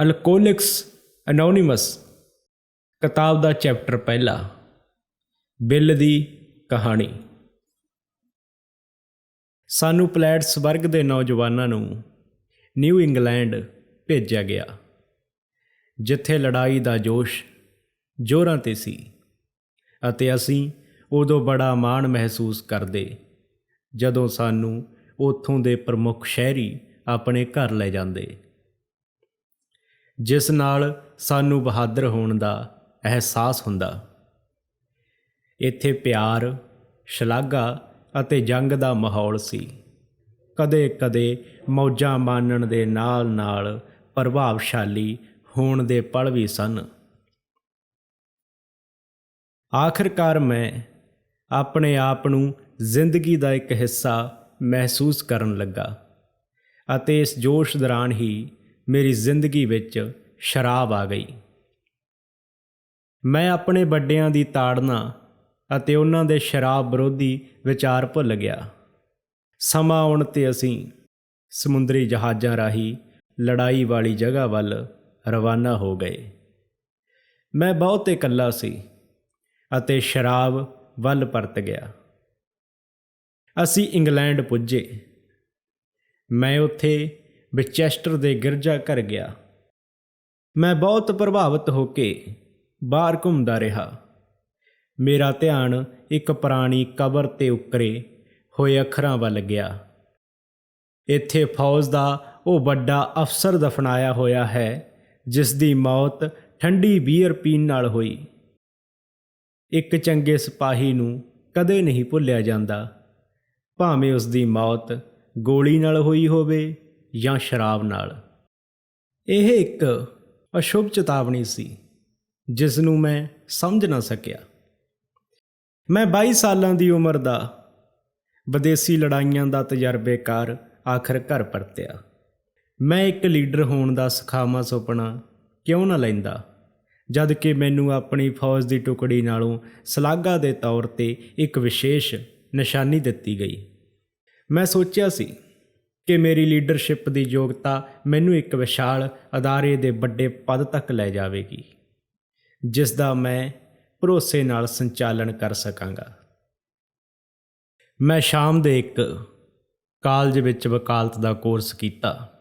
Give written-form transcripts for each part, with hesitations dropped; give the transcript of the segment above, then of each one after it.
ਅਲਕੋਹਲਿਕਸ anonymous ਕਿਤਾਬ ਦਾ chapter ਪਹਿਲਾ, bill ਦੀ ਕਹਾਣੀ। ਸਾਨੂੰ ਪਲੈਟਸ ਵਰਗ ਦੇ ਨੌਜਵਾਨਾਂ ਨੂੰ ਨਿਊ ਇੰਗਲੈਂਡ ਭੇਜਿਆ ਗਿਆ, ਜਿੱਥੇ ਲੜਾਈ ਦਾ ਜੋਸ਼ ਜ਼ੋਰਾਂ 'ਤੇ ਸੀ, ਅਤੇ ਅਸੀਂ ਉਦੋਂ ਬੜਾ ਮਾਣ ਮਹਿਸੂਸ ਕਰਦੇ ਜਦੋਂ ਸਾਨੂੰ ਉੱਥੋਂ ਦੇ ਪ੍ਰਮੁੱਖ ਸ਼ਹਿਰੀ ਆਪਣੇ ਘਰ ਲੈ ਜਾਂਦੇ, ਜਿਸ ਨਾਲ ਸਾਨੂੰ ਬਹਾਦਰ ਹੋਣ ਦਾ ਅਹਿਸਾਸ ਹੁੰਦਾ। ਇੱਥੇ ਪਿਆਰ, ਸ਼ਲਾਘਾ ਅਤੇ ਜੰਗ ਦਾ ਮਾਹੌਲ ਸੀ। ਕਦੇ-ਕਦੇ ਮੌਜਾਂ ਮਾਣਨ ਦੇ ਨਾਲ-ਨਾਲ ਪ੍ਰਭਾਵਸ਼ਾਲੀ ਹੋਣ ਦੇ ਪਲ ਵੀ ਸਨ। ਆਖਿਰਕਾਰ ਮੈਂ ਆਪਣੇ ਆਪ ਨੂੰ ਜ਼ਿੰਦਗੀ ਦਾ ਇੱਕ ਹਿੱਸਾ ਮਹਿਸੂਸ ਕਰਨ ਲੱਗਾ, ਅਤੇ ਇਸ ਜੋਸ਼ ਦੌਰਾਨ ਹੀ ਮੇਰੀ ਜ਼ਿੰਦਗੀ ਵਿੱਚ ਸ਼ਰਾਬ ਆ ਗਈ। ਮੈਂ ਆਪਣੇ ਵੱਡਿਆਂ ਦੀ ਤਾੜਨਾ ਅਤੇ ਉਹਨਾਂ ਦੇ ਸ਼ਰਾਬ ਵਿਰੋਧੀ ਵਿਚਾਰ ਭੁੱਲ ਗਿਆ। ਸਮਾਂ ਆਉਣ 'ਤੇ ਅਸੀਂ ਸਮੁੰਦਰੀ ਜਹਾਜ਼ਾਂ ਰਾਹੀਂ ਲੜਾਈ ਵਾਲੀ ਜਗ੍ਹਾ ਵੱਲ ਰਵਾਨਾ ਹੋ ਗਏ। ਮੈਂ ਬਹੁਤ ਇਕੱਲਾ ਸੀ ਅਤੇ ਸ਼ਰਾਬ ਵੱਲ ਪਰਤ ਗਿਆ। ਅਸੀਂ ਇੰਗਲੈਂਡ ਪੁੱਜੇ। ਮੈਂ ਉੱਥੇ ਵਿਚੈਸਟਰ ਦੇ ਗਿਰਜਾ ਘਰ ਗਿਆ। ਮੈਂ ਬਹੁਤ ਪ੍ਰਭਾਵਿਤ ਹੋ ਕੇ ਬਾਹਰ ਘੁੰਮਦਾ ਰਿਹਾ। ਮੇਰਾ ਧਿਆਨ ਇੱਕ ਪੁਰਾਣੀ ਕਬਰ 'ਤੇ ਉੱਕਰੇ ਹੋਏ ਅੱਖਰਾਂ ਵੱਲ ਗਿਆ। ਇੱਥੇ ਫੌਜ ਦਾ ਉਹ ਵੱਡਾ ਅਫਸਰ ਦਫਨਾਇਆ ਹੋਇਆ ਹੈ ਜਿਸ ਦੀ ਮੌਤ ਠੰਡੀ ਬੀਅਰ ਪੀਣ ਨਾਲ ਹੋਈ। ਇੱਕ ਚੰਗੇ ਸਿਪਾਹੀ ਨੂੰ ਕਦੇ ਨਹੀਂ ਭੁੱਲਿਆ ਜਾਂਦਾ, ਭਾਵੇਂ ਉਸ ਦੀ ਮੌਤ ਗੋਲੀ ਨਾਲ ਹੋਈ ਹੋਵੇ ਜਾਂ ਸ਼ਰਾਬ ਨਾਲ। ਇਹ ਇੱਕ ਅਸ਼ੁਭ ਚੇਤਾਵਨੀ ਸੀ ਜਿਸ ਨੂੰ ਮੈਂ ਸਮਝ ਨਾ ਸਕਿਆ। ਮੈਂ 22 ਸਾਲਾਂ ਦੀ ਉਮਰ ਦਾ ਵਿਦੇਸੀ ਲੜਾਈਆਂ ਦਾ ਤਜਰਬੇਕਾਰ ਆਖਰ ਘਰ ਪਰਤਿਆ। ਮੈਂ ਇੱਕ ਲੀਡਰ ਹੋਣ ਦਾ ਸੁਖਾਵਾਂ ਸੁਪਨਾ ਕਿਉਂ ਨਾ ਲੈਂਦਾ, ਜਦ ਕਿ ਮੈਨੂੰ ਆਪਣੀ ਫੌਜ ਦੀ ਟੁਕੜੀ ਨਾਲੋਂ ਸ਼ਲਾਘਾ ਦੇ ਤੌਰ 'ਤੇ ਇੱਕ ਵਿਸ਼ੇਸ਼ ਨਿਸ਼ਾਨੀ ਦਿੱਤੀ ਗਈ। ਮੈਂ ਸੋਚਿਆ ਸੀ ਕਿ ਮੇਰੀ ਲੀਡਰਸ਼ਿਪ ਦੀ ਯੋਗਤਾ ਮੈਨੂੰ ਇੱਕ ਵਿਸ਼ਾਲ ਅਦਾਰੇ ਦੇ ਵੱਡੇ ਪਦ ਤੱਕ ਲੈ ਜਾਵੇਗੀ, ਜਿਸ ਦਾ ਮੈਂ ਭਰੋਸੇ ਨਾਲ ਸੰਚਾਲਨ ਕਰ ਸਕਾਂਗਾ। ਮੈਂ ਸ਼ਾਮ ਦੇ ਇੱਕ ਕਾਲਜ ਵਿੱਚ ਵਕਾਲਤ ਦਾ ਕੋਰਸ ਕੀਤਾ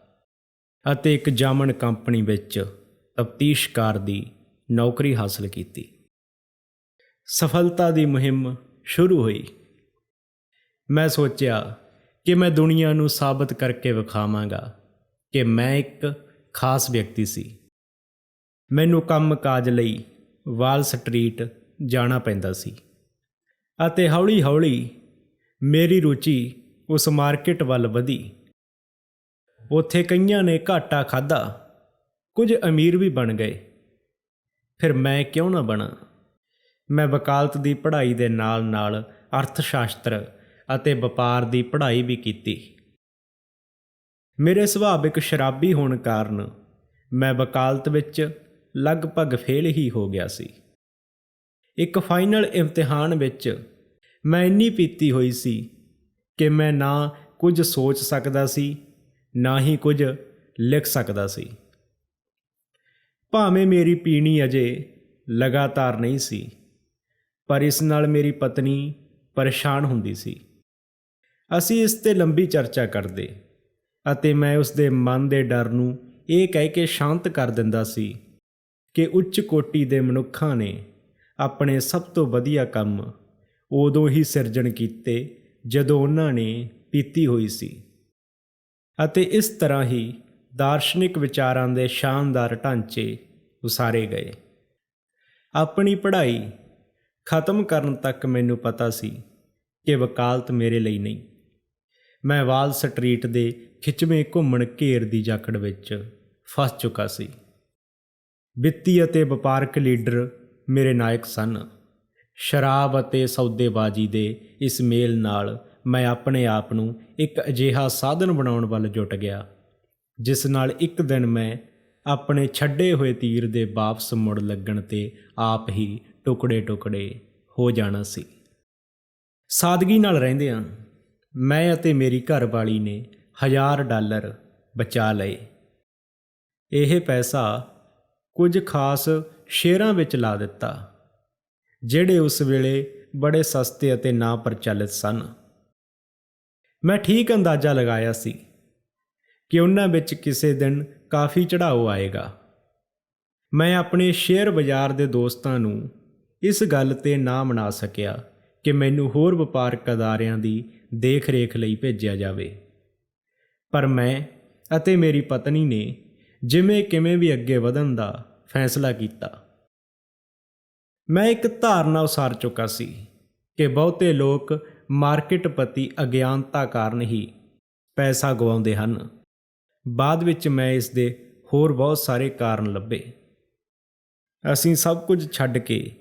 ਅਤੇ ਇੱਕ ਜਾਮਨ ਕੰਪਨੀ ਵਿੱਚ ਤਫਤੀਸ਼ਕਾਰ ਦੀ ਨੌਕਰੀ ਹਾਸਲ ਕੀਤੀ। ਸਫਲਤਾ ਦੀ ਮੁਹਿੰਮ ਸ਼ੁਰੂ ਹੋਈ। ਮੈਂ ਸੋਚਿਆ ਕਿ ਮੈਂ ਦੁਨੀਆ ਨੂੰ ਸਾਬਤ ਕਰਕੇ ਵਿਖਾਵਾਂਗਾ ਕਿ ਮੈਂ ਇੱਕ ਖਾਸ ਵਿਅਕਤੀ ਸੀ। ਮੈਨੂੰ ਕੰਮ-ਕਾਜ ਲਈ ਵਾਲ ਸਟਰੀਟ ਜਾਣਾ ਪੈਂਦਾ ਸੀ, ਅਤੇ ਹੌਲੀ-ਹੌਲੀ ਮੇਰੀ ਰੁਚੀ ਉਸ ਮਾਰਕੀਟ ਵੱਲ ਵਧੀ। ਉੱਥੇ ਕਈਆਂ ਨੇ ਘਾਟਾ ਖਾਧਾ, ਕੁਝ ਅਮੀਰ ਵੀ ਬਣ ਗਏ। ਫਿਰ ਮੈਂ ਕਿਉਂ ਨਾ ਬਣਾ? ਮੈਂ ਵਕਾਲਤ ਦੀ ਪੜ੍ਹਾਈ ਦੇ ਨਾਲ-ਨਾਲ ਅਰਥ ਸ਼ਾਸਤਰ ਅਤੇ ਵਪਾਰ ਦੀ ਪੜ੍ਹਾਈ ਵੀ ਕੀਤੀ। ਮੇਰੇ ਸੁਭਾਵਿਕ ਸ਼ਰਾਬੀ ਹੋਣ ਕਾਰਨ ਮੈਂ ਵਕਾਲਤ ਵਿੱਚ ਲਗਭਗ ਫੇਲ ਹੀ ਹੋ ਗਿਆ ਸੀ। ਇੱਕ ਫਾਈਨਲ ਇਮਤਿਹਾਨ ਵਿੱਚ ਮੈਂ ਇੰਨੀ ਪੀਤੀ ਹੋਈ ਸੀ ਕਿ ਮੈਂ ਨਾ ਕੁਝ ਸੋਚ ਸਕਦਾ ਸੀ, ਨਾ ਹੀ ਕੁਝ ਲਿਖ ਸਕਦਾ ਸੀ। ਭਾਵੇਂ ਮੇਰੀ ਪੀਣੀ ਅਜੇ ਲਗਾਤਾਰ ਨਹੀਂ ਸੀ, ਪਰ ਇਸ ਨਾਲ ਮੇਰੀ ਪਤਨੀ ਪਰੇਸ਼ਾਨ ਹੁੰਦੀ ਸੀ। ਅਸੀਂ ਇਸ 'ਤੇ ਲੰਬੀ ਚਰਚਾ ਕਰਦੇ, ਅਤੇ ਮੈਂ ਉਸ ਦੇ ਮਨ ਦੇ ਡਰ ਨੂੰ ਇਹ ਕਹਿ ਕੇ ਸ਼ਾਂਤ ਕਰ ਦਿੰਦਾ ਸੀ ਕਿ ਉੱਚ ਕੋਟੀ ਦੇ ਮਨੁੱਖਾਂ ਨੇ ਆਪਣੇ ਸਭ ਤੋਂ ਵਧੀਆ ਕੰਮ ਉਦੋਂ ਹੀ ਸਿਰਜਣ ਕੀਤੇ ਜਦੋਂ ਉਹਨਾਂ ਨੇ ਪੀਤੀ ਹੋਈ ਸੀ, ਅਤੇ ਇਸ ਤਰ੍ਹਾਂ ਹੀ ਦਾਰਸ਼ਨਿਕ ਵਿਚਾਰਾਂ ਦੇ ਸ਼ਾਨਦਾਰ ਢਾਂਚੇ ਉਸਾਰੇ ਗਏ। ਆਪਣੀ ਪੜ੍ਹਾਈ ਖਤਮ ਕਰਨ ਤੱਕ ਮੈਨੂੰ ਪਤਾ ਸੀ ਕਿ ਵਕਾਲਤ ਮੇਰੇ ਲਈ ਨਹੀਂ। ਮੈਂ ਵਾਲ ਸਟਰੀਟ ਦੇ ਖਿੱਚਵੇਂ ਘੁੰਮਣ ਘੇਰ ਦੀ ਜਾਕੜ ਵਿੱਚ ਫਸ ਚੁੱਕਾ ਸੀ। ਵਿੱਤੀ ਅਤੇ ਵਪਾਰਕ ਲੀਡਰ ਮੇਰੇ ਨਾਇਕ ਸਨ। ਸ਼ਰਾਬ ਅਤੇ ਸੌਦੇਬਾਜ਼ੀ ਦੇ ਇਸ ਮੇਲ ਨਾਲ ਮੈਂ ਆਪਣੇ ਆਪ ਨੂੰ ਇੱਕ ਅਜਿਹਾ ਸਾਧਨ ਬਣਾਉਣ ਵੱਲ ਜੁਟ ਗਿਆ, ਜਿਸ ਨਾਲ ਇੱਕ ਦਿਨ ਮੈਂ ਆਪਣੇ ਛੱਡੇ ਹੋਏ ਤੀਰ ਦੇ ਵਾਪਸ ਮੁੜ ਲੱਗਣ 'ਤੇ ਆਪ ਹੀ ਟੁਕੜੇ-ਟੁਕੜੇ ਹੋ ਜਾਣਾ ਸੀ। ਸਾਦਗੀ ਨਾਲ ਰਹਿੰਦਿਆਂ ਮੈਂ ਅਤੇ ਮੇਰੀ ਘਰਵਾਲੀ ਨੇ $1000 ਬਚਾ ਲਏ। ਇਹ ਪੈਸਾ ਕੁਝ ਖਾਸ ਸ਼ੇਅਰਾਂ ਵਿੱਚ ਲਾ ਦਿੱਤਾ, ਜਿਹੜੇ ਉਸ ਵੇਲੇ ਬੜੇ ਸਸਤੇ ਅਤੇ ਨਾ ਪ੍ਰਚਲਿਤ ਸਨ। ਮੈਂ ਠੀਕ ਅੰਦਾਜ਼ਾ ਲਗਾਇਆ ਸੀ ਕਿ ਉਹਨਾਂ ਵਿੱਚ ਕਿਸੇ ਦਿਨ ਕਾਫੀ ਚੜ੍ਹਾਓ ਆਏਗਾ। ਮੈਂ ਆਪਣੇ ਸ਼ੇਅਰ ਬਾਜ਼ਾਰ ਦੇ ਦੋਸਤਾਂ ਨੂੰ ਇਸ ਗੱਲ 'ਤੇ ਨਾ ਮਨਾ ਸਕਿਆ ਕਿ ਮੈਨੂੰ ਹੋਰ ਵਪਾਰਕ ਅਦਾਰਿਆਂ ਦੀ ਦੇਖ-ਰੇਖ ਲਈ ਭੇਜਿਆ ਜਾਵੇ, ਪਰ ਮੈਂ ਅਤੇ ਮੇਰੀ ਪਤਨੀ ਨੇ ਜਿਵੇਂ ਕਿਵੇਂ ਵੀ ਅੱਗੇ ਵਧਣ ਦਾ ਫੈਸਲਾ ਕੀਤਾ। ਮੈਂ ਇੱਕ ਧਾਰਨਾ ਉਸਾਰ ਚੁੱਕਾ ਸੀ ਕਿ ਬਹੁਤੇ ਲੋਕ ਮਾਰਕੀਟ ਪ੍ਰਤੀ ਅਗਿਆਨਤਾ ਕਾਰਨ ਹੀ ਪੈਸਾ ਗਵਾਉਂਦੇ ਹਨ। ਬਾਅਦ ਵਿੱਚ ਮੈਂ ਇਸ ਦੇ ਹੋਰ ਬਹੁਤ ਸਾਰੇ ਕਾਰਨ ਲੱਭੇ। ਅਸੀਂ ਸਭ ਕੁਝ ਛੱਡ ਕੇ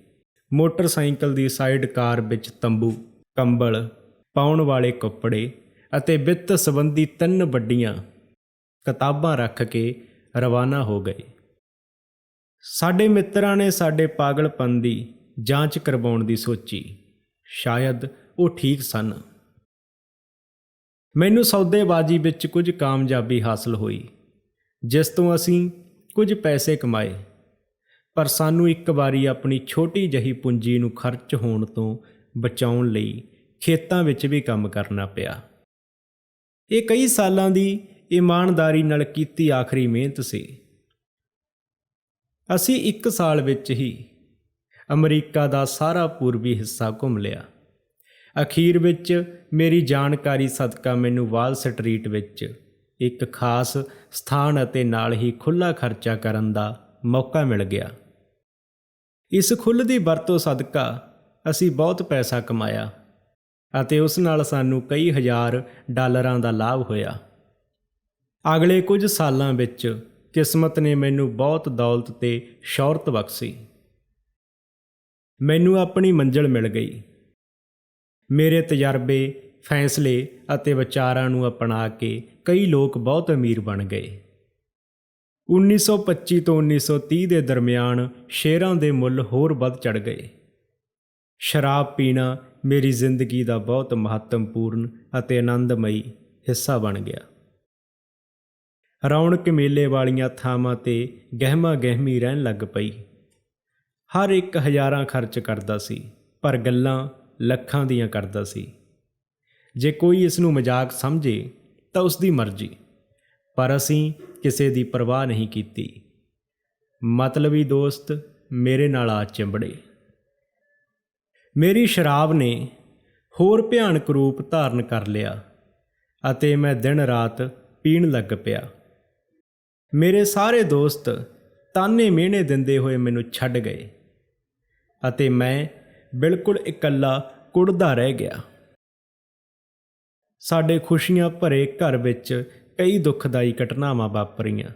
ਮੋਟਰਸਾਈਕਲ ਦੀ ਸਾਈਡ ਕਾਰ ਵਿੱਚ ਤੰਬੂ, ਕੰਬਲ, ਪਾਉਣ ਵਾਲੇ ਕੱਪੜੇ ਅਤੇ ਵਿੱਤ ਸੰਬੰਧੀ 3 ਵੱਡੀਆਂ ਕਿਤਾਬਾਂ ਰੱਖ ਕੇ ਰਵਾਨਾ ਹੋ ਗਏ। ਸਾਡੇ ਮਿੱਤਰਾਂ ਨੇ ਸਾਡੇ ਪਾਗਲਪਨ ਦੀ ਜਾਂਚ ਕਰਵਾਉਣ ਦੀ ਸੋਚੀ। ਸ਼ਾਇਦ ਉਹ ਠੀਕ ਸਨ। ਮੈਨੂੰ ਸੌਦੇਬਾਜ਼ੀ ਵਿੱਚ ਕੁਝ ਕਾਮਯਾਬੀ ਹਾਸਲ ਹੋਈ, ਜਿਸ ਤੋਂ ਅਸੀਂ ਕੁਝ ਪੈਸੇ ਕਮਾਏ, ਪਰ ਸਾਨੂੰ ਇੱਕ ਵਾਰੀ ਆਪਣੀ ਛੋਟੀ ਜਿਹੀ ਪੂੰਜੀ ਨੂੰ ਖਰਚ ਹੋਣ ਤੋਂ ਬਚਾਉਣ ਲਈ ਖੇਤਾਂ ਵਿੱਚ ਵੀ ਕੰਮ ਕਰਨਾ ਪਿਆ। ਇਹ ਕਈ ਸਾਲਾਂ ਦੀ ਇਮਾਨਦਾਰੀ ਨਾਲ ਕੀਤੀ ਆਖਰੀ ਮਿਹਨਤ ਸੀ। ਅਸੀਂ 1 ਸਾਲ ਵਿੱਚ ਹੀ ਅਮਰੀਕਾ ਦਾ ਸਾਰਾ ਪੂਰਬੀ ਹਿੱਸਾ ਘੁੰਮ ਲਿਆ। ਅਖੀਰ ਵਿੱਚ ਮੇਰੀ ਜਾਣਕਾਰੀ ਸਦਕਾ ਮੈਨੂੰ ਵਾਲ ਸਟਰੀਟ ਵਿੱਚ ਇੱਕ ਖਾਸ ਸਥਾਨ ਅਤੇ ਨਾਲ ਹੀ ਖੁੱਲ੍ਹਾ ਖਰਚਾ ਕਰਨ ਦਾ ਮੌਕਾ ਮਿਲ ਗਿਆ। ਇਸ ਖੁੱਲ੍ਹ ਦੀ ਵਰਤੋਂ ਸਦਕਾ ਅਸੀਂ ਬਹੁਤ ਪੈਸਾ ਕਮਾਇਆ ਅਤੇ ਉਸ ਨਾਲ ਸਾਨੂੰ ਕਈ ਹਜ਼ਾਰ ਡਾਲਰਾਂ ਦਾ ਲਾਭ ਹੋਇਆ। ਅਗਲੇ ਕੁਝ ਸਾਲਾਂ ਵਿੱਚ ਕਿਸਮਤ ਨੇ ਮੈਨੂੰ ਬਹੁਤ ਦੌਲਤ ਤੇ ਸ਼ੌਹਰਤ ਬਖਸ਼ੀ। ਮੈਨੂੰ ਆਪਣੀ ਮੰਜ਼ਿਲ ਮਿਲ ਗਈ। ਮੇਰੇ ਤਜਰਬੇ, ਫੈਸਲੇ ਅਤੇ ਵਿਚਾਰਾਂ ਨੂੰ ਅਪਣਾ ਕੇ ਕਈ ਲੋਕ ਬਹੁਤ ਅਮੀਰ ਬਣ ਗਏ। 1925 ਤੋਂ 1930 ਦੇ ਦਰਮਿਆਨ ਸ਼ੇਅਰਾਂ ਦੇ ਮੁੱਲ ਹੋਰ ਵੱਧ ਚੜ੍ਹ ਗਏ। ਸ਼ਰਾਬ ਪੀਣਾ ਮੇਰੀ ਜ਼ਿੰਦਗੀ ਦਾ ਬਹੁਤ ਮਹੱਤਵਪੂਰਨ ਅਤੇ ਆਨੰਦਮਈ ਹਿੱਸਾ ਬਣ ਗਿਆ। ਰੌਣਕ ਮੇਲੇ ਵਾਲੀਆਂ ਥਾਵਾਂ 'ਤੇ ਗਹਿਮਾ-ਗਹਿਮੀ ਰਹਿਣ ਲੱਗ ਪਈ। ਹਰ ਇੱਕ ਹਜ਼ਾਰਾਂ ਖਰਚ ਕਰਦਾ ਸੀ, ਪਰ ਗੱਲਾਂ ਲੱਖਾਂ ਦੀਆਂ ਕਰਦਾ ਸੀ। ਜੇ ਕੋਈ ਇਸ ਨੂੰ ਮਜ਼ਾਕ ਸਮਝੇ ਤਾਂ ਉਸ ਦੀ ਮਰਜ਼ੀ, ਪਰ ਅਸੀਂ ਕਿਸੇ ਦੀ ਪਰਵਾਹ ਨਹੀਂ ਕੀਤੀ। ਮਤਲਬੀ ਦੋਸਤ ਮੇਰੇ ਨਾਲ ਆ ਚਿੰਬੜੇ। ਮੇਰੀ ਸ਼ਰਾਬ ਨੇ ਹੋਰ ਭਿਆਨਕ ਰੂਪ ਧਾਰਨ ਕਰ ਲਿਆ ਅਤੇ ਮੈਂ ਦਿਨ ਰਾਤ ਪੀਣ ਲੱਗ ਪਿਆ। ਮੇਰੇ ਸਾਰੇ ਦੋਸਤ ਤਾਨੇ ਮਿਹਣੇ ਦਿੰਦੇ ਹੋਏ ਮੈਨੂੰ ਛੱਡ ਗਏ ਅਤੇ ਮੈਂ ਬਿਲਕੁਲ ਇਕੱਲਾ ਕੁੜਦਾ ਰਹਿ ਗਿਆ। ਸਾਡੇ ਖੁਸ਼ੀਆਂ ਭਰੇ ਘਰ ਵਿੱਚ ਕਈ ਦੁਖਦਾਈ ਘਟਨਾਵਾਂ ਵਾਪਰੀਆਂ।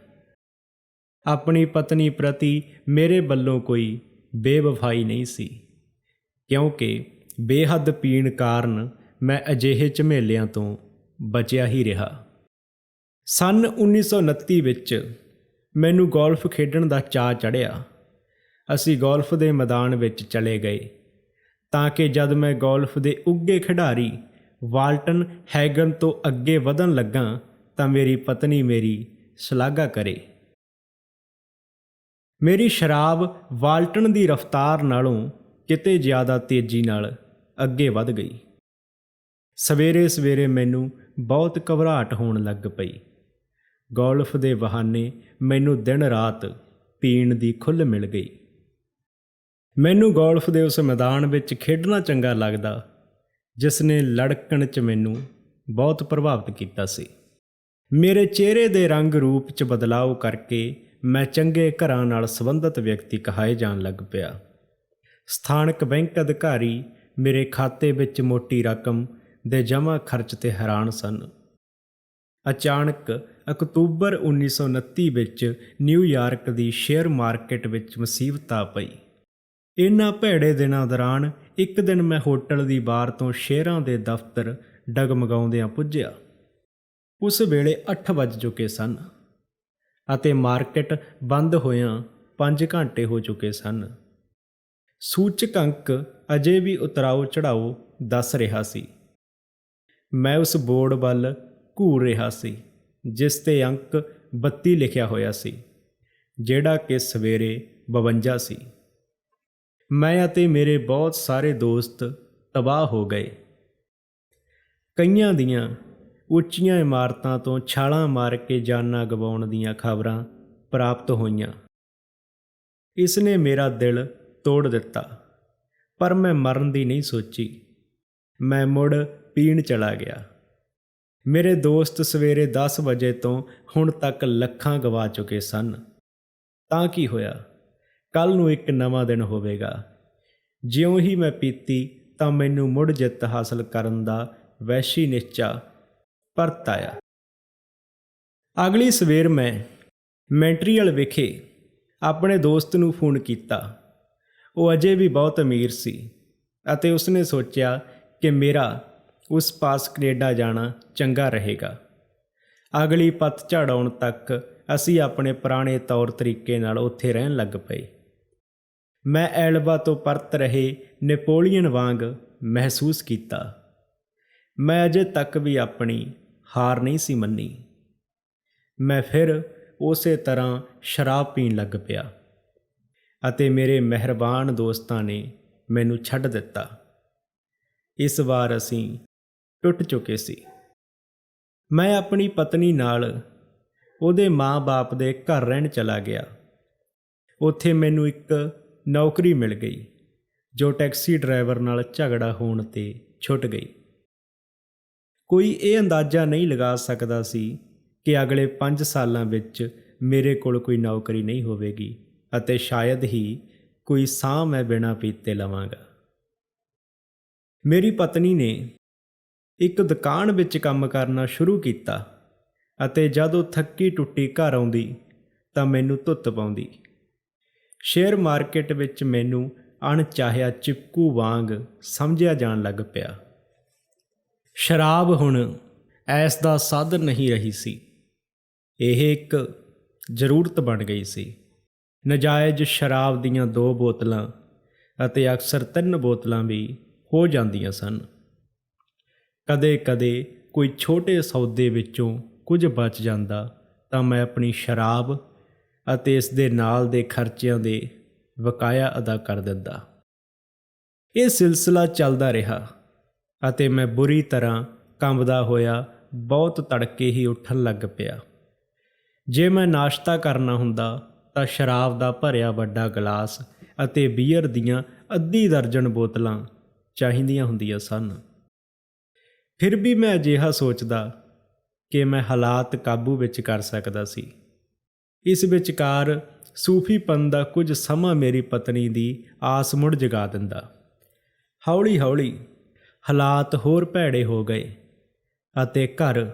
ਆਪਣੀ ਪਤਨੀ ਪ੍ਰਤੀ ਮੇਰੇ ਵੱਲੋਂ ਕੋਈ ਬੇਵਫਾਈ ਨਹੀਂ ਸੀ, ਕਿਉਂਕਿ ਬੇਹੱਦ ਪੀਣ ਕਾਰਨ ਮੈਂ ਅਜਿਹੇ ਝਮੇਲਿਆਂ ਤੋਂ ਬਚਿਆ ਹੀ ਰਿਹਾ। ਸੰਨ 1929 ਵਿੱਚ ਮੈਨੂੰ ਗੋਲਫ ਖੇਡਣ ਦਾ ਚਾਅ ਚੜ੍ਹਿਆ। ਅਸੀਂ ਗੋਲਫ ਦੇ ਮੈਦਾਨ ਵਿੱਚ ਚਲੇ ਗਏ ਤਾਂ ਕਿ ਜਦ ਮੈਂ ਗੋਲਫ ਦੇ ਉੱਘੇ ਖਿਡਾਰੀ ਵਾਲਟਨ ਹੈਗਨ ਤੋਂ ਅੱਗੇ ਵਧਣ ਲੱਗਾ ਤਾਂ ਮੇਰੀ ਪਤਨੀ ਮੇਰੀ ਸ਼ਲਾਘਾ ਕਰੇ। ਮੇਰੀ ਸ਼ਰਾਬ ਵਾਲਟਨ ਦੀ ਰਫ਼ਤਾਰ ਨਾਲੋਂ ਕਿਤੇ ਜ਼ਿਆਦਾ ਤੇਜ਼ੀ ਨਾਲ ਅੱਗੇ ਵਧ ਗਈ। ਸਵੇਰੇ ਸਵੇਰੇ ਮੈਨੂੰ ਬਹੁਤ ਘਬਰਾਹਟ ਹੋਣ ਲੱਗ ਪਈ। ਗੋਲਫ ਦੇ ਬਹਾਨੇ ਮੈਨੂੰ ਦਿਨ ਰਾਤ ਪੀਣ ਦੀ ਖੁੱਲ੍ਹ ਮਿਲ ਗਈ। ਮੈਨੂੰ ਗੋਲਫ ਦੇ ਉਸ ਮੈਦਾਨ ਵਿੱਚ ਖੇਡਣਾ ਚੰਗਾ ਲੱਗਦਾ ਜਿਸ ਨੇ ਲੜਕਣ 'ਚ ਮੈਨੂੰ ਬਹੁਤ ਪ੍ਰਭਾਵਿਤ ਕੀਤਾ ਸੀ। ਮੇਰੇ ਚਿਹਰੇ ਦੇ ਰੰਗ ਰੂਪ 'ਚ ਬਦਲਾਅ ਕਰਕੇ ਮੈਂ ਚੰਗੇ ਘਰਾਂ ਨਾਲ ਸੰਬੰਧਿਤ ਵਿਅਕਤੀ ਕਹਾਏ ਜਾਣ ਲੱਗ ਪਿਆ। ਸਥਾਨਕ ਬੈਂਕ ਅਧਿਕਾਰੀ ਮੇਰੇ ਖਾਤੇ ਵਿੱਚ ਮੋਟੀ ਰਕਮ ਦੇ ਜਮ੍ਹਾਂ ਖਰਚ 'ਤੇ ਹੈਰਾਨ ਸਨ। ਅਚਾਨਕ ਅਕਤੂਬਰ 1929 ਵਿੱਚ ਨਿਊਯਾਰਕ ਦੀ ਸ਼ੇਅਰ ਮਾਰਕੀਟ ਵਿੱਚ ਮੁਸੀਬਤ ਆ ਪਈ। ਇਹਨਾਂ ਭੈੜੇ ਦਿਨਾਂ ਦੌਰਾਨ ਇੱਕ ਦਿਨ ਮੈਂ ਹੋਟਲ ਦੀ ਬਾਰ ਤੋਂ ਸ਼ੇਅਰਾਂ ਦੇ ਦਫ਼ਤਰ ਡਗਮਗਾਉਂਦਿਆਂ ਪੁੱਜਿਆ। ਉਸ ਵੇਲੇ 8 ਵੱਜ ਚੁੱਕੇ ਸਨ ਅਤੇ ਮਾਰਕੀਟ ਬੰਦ ਹੋਇਆਂ 5 ਘੰਟੇ ਹੋ ਚੁੱਕੇ ਸਨ। ਸੂਚਕ ਅੰਕ ਅਜੇ ਵੀ ਉਤਰਾਓ ਚੜ੍ਹਾਓ ਦੱਸ ਰਿਹਾ ਸੀ। ਮੈਂ ਉਸ ਬੋਰਡ ਵੱਲ ਘੂਰ ਰਿਹਾ ਸੀ ਜਿਸ 'ਤੇ ਅੰਕ 32 ਲਿਖਿਆ ਹੋਇਆ ਸੀ। ਜਿਹੜਾ ਕਿ ਸਵੇਰੇ 52 ਸੀ। ਮੈਂ ਅਤੇ ਮੇਰੇ ਬਹੁਤ ਸਾਰੇ ਦੋਸਤ ਤਬਾਹ ਹੋ ਗਏ। ਕਈਆਂ ਦੀਆਂ ਉੱਚੀਆਂ ਇਮਾਰਤਾਂ ਤੋਂ ਛਾਲਾਂ ਮਾਰ ਕੇ ਜਾਨਾਂ ਗਵਾਉਣ ਦੀਆਂ ਖਬਰਾਂ ਪ੍ਰਾਪਤ ਹੋਈਆਂ। ਇਸ ਨੇ ਮੇਰਾ ਦਿਲ ਤੋੜ ਦਿੱਤਾ, ਪਰ ਮੈਂ ਮਰਨ ਦੀ ਨਹੀਂ ਸੋਚੀ। ਮੈਂ ਮੁੜ ਪੀਣ ਚਲਾ ਗਿਆ। ਮੇਰੇ ਦੋਸਤ ਸਵੇਰੇ 10 ਵਜੇ ਤੋਂ ਹੁਣ ਤੱਕ ਲੱਖਾਂ ਗਵਾ ਚੁੱਕੇ ਸਨ। ਤਾਂ ਕੀ ਹੋਇਆ? ਕੱਲ੍ਹ ਨੂੰ ਇੱਕ ਨਵਾਂ ਦਿਨ ਹੋਵੇਗਾ। ਜਿਉਂ ਹੀ ਮੈਂ ਪੀਤੀ ਤਾਂ ਮੈਨੂੰ ਮੁੜ ਜਿੱਤ ਹਾਸਲ ਕਰਨ ਦਾ ਵਹਿਸ਼ੀ ਨਿਸ਼ਚਾ ਪਰਤ ਆਇਆ। ਅਗਲੀ ਸਵੇਰ ਮੈਂ ਮੈਂਟਰੀਅਲ ਵਿਖੇ ਆਪਣੇ ਦੋਸਤ ਨੂੰ ਫੋਨ ਕੀਤਾ। ਉਹ ਅਜੇ ਵੀ ਬਹੁਤ ਅਮੀਰ ਸੀ ਅਤੇ ਉਸਨੇ ਸੋਚਿਆ ਕਿ ਮੇਰਾ ਉਸ ਪਾਸ ਕੈਨੇਡਾ ਜਾਣਾ ਚੰਗਾ ਰਹੇਗਾ। ਅਗਲੀ ਪਤਝੜ ਆਉਣ ਤੱਕ ਅਸੀਂ ਆਪਣੇ ਪੁਰਾਣੇ ਤੌਰ ਤਰੀਕੇ ਨਾਲ ਉੱਥੇ ਰਹਿਣ ਲੱਗ ਪਏ। ਮੈਂ ਐਲਬਾ ਤੋਂ ਪਰਤ ਰਹੇ ਨੈਪੋਲੀਅਨ ਵਾਂਗ ਮਹਿਸੂਸ ਕੀਤਾ। ਮੈਂ ਅਜੇ ਤੱਕ ਵੀ ਆਪਣੀ ਹਾਰ ਨਹੀਂ ਸੀ ਮੰਨੀ। ਮੈਂ ਫਿਰ ਉਸੇ ਤਰ੍ਹਾਂ ਸ਼ਰਾਬ ਪੀਣ ਲੱਗ ਪਿਆ ਅਤੇ ਮੇਰੇ ਮਿਹਰਬਾਨ ਦੋਸਤਾਂ ਨੇ ਮੈਨੂੰ ਛੱਡ ਦਿੱਤਾ। ਇਸ ਵਾਰ ਅਸੀਂ ਟੁੱਟ ਚੁੱਕੇ ਸੀ। ਮੈਂ ਆਪਣੀ ਪਤਨੀ ਨਾਲ ਉਹਦੇ ਮਾਂ-ਬਾਪ ਦੇ ਘਰ ਰਹਿਣ ਚਲਾ ਗਿਆ। ਉੱਥੇ ਮੈਨੂੰ ਇੱਕ ਨੌਕਰੀ ਮਿਲ ਗਈ ਜੋ ਟੈਕਸੀ ਡਰਾਈਵਰ ਨਾਲ ਝਗੜਾ ਹੋਣ 'ਤੇ ਛੁੱਟ ਗਈ। ਕੋਈ ਇਹ ਅੰਦਾਜ਼ਾ ਨਹੀਂ ਲਗਾ ਸਕਦਾ ਸੀ ਕਿ ਅਗਲੇ 5 ਸਾਲਾਂ ਵਿੱਚ ਮੇਰੇ ਕੋਲ ਕੋਈ ਨੌਕਰੀ ਨਹੀਂ ਹੋਵੇਗੀ ਅਤੇ ਸ਼ਾਇਦ ਹੀ ਕੋਈ ਸਾਹ ਮੈਂ ਬਿਨਾਂ ਪੀਤੇ ਲਵਾਂਗਾ। ਮੇਰੀ ਪਤਨੀ ਨੇ ਇੱਕ ਦੁਕਾਨ ਵਿੱਚ ਕੰਮ ਕਰਨਾ ਸ਼ੁਰੂ ਕੀਤਾ ਅਤੇ ਜਦ ਉਹ ਥੱਕੀ ਟੁੱਟੀ ਘਰ ਆਉਂਦੀ ਤਾਂ ਮੈਨੂੰ ਧੁੱਤ ਪਾਉਂਦੀ। ਸ਼ੇਅਰ ਮਾਰਕੀਟ ਵਿੱਚ ਮੈਨੂੰ ਅਣਚਾਹਿਆ ਚਿਪਕੂ ਵਾਂਗ ਸਮਝਿਆ ਜਾਣ ਲੱਗ ਪਿਆ। ਸ਼ਰਾਬ ਹੁਣ ਐਸ ਦਾ ਸਾਧਨ ਨਹੀਂ ਰਹੀ ਸੀ। ਇਹ ਇੱਕ ਜ਼ਰੂਰਤ ਬਣ ਗਈ ਸੀ। ਨਜਾਇਜ਼ ਸ਼ਰਾਬ ਦੀਆਂ 2 ਬੋਤਲਾਂ ਅਤੇ ਅਕਸਰ 3 ਬੋਤਲਾਂ ਵੀ ਹੋ ਜਾਂਦੀਆਂ ਸਨ। ਕਦੇ-ਕਦੇ ਕੋਈ ਛੋਟੇ ਸੌਦੇ ਵਿੱਚੋਂ ਕੁਝ ਬਚ ਜਾਂਦਾ ਤਾਂ ਮੈਂ ਆਪਣੀ ਸ਼ਰਾਬ ਅਤੇ ਇਸ ਦੇ ਨਾਲ ਦੇ ਖਰਚਿਆਂ ਦੇ ਬਕਾਇਆ ਅਦਾ ਕਰ ਦਿੰਦਾ। ਇਹ ਸਿਲਸਿਲਾ ਚੱਲਦਾ ਰਿਹਾ ਅਤੇ ਮੈਂ ਬੁਰੀ ਤਰ੍ਹਾਂ ਕੰਬਦਾ ਹੋਇਆ ਬਹੁਤ ਤੜਕੇ ਹੀ ਉੱਠਣ ਲੱਗ ਪਿਆ। ਜੇ ਮੈਂ ਨਾਸ਼ਤਾ ਕਰਨਾ ਹੁੰਦਾ ਤਾਂ ਸ਼ਰਾਬ ਦਾ ਭਰਿਆ ਵੱਡਾ ਗਲਾਸ ਅਤੇ ਬੀਅਰ ਦੀਆਂ ਅੱਧੀ ਦਰਜਨ ਬੋਤਲਾਂ ਚਾਹੀਦੀਆਂ ਹੁੰਦੀਆਂ ਸਨ। ਫਿਰ ਵੀ ਮੈਂ ਅਜਿਹਾ ਸੋਚਦਾ ਕਿ ਮੈਂ ਹਾਲਾਤ ਕਾਬੂ ਵਿੱਚ ਕਰ ਸਕਦਾ ਸੀ। ਇਸ ਵਿਚਕਾਰ ਸੂਫੀਪਨ ਦਾ ਕੁਝ ਸਮਾਂ ਮੇਰੀ ਪਤਨੀ ਦੀ ਆਸ ਮੁੜ ਜਗਾ ਦਿੰਦਾ। ਹੌਲੀ-ਹੌਲੀ ਹਾਲਾਤ ਹੋਰ ਭੈੜੇ ਹੋ ਗਏ ਅਤੇ ਘਰ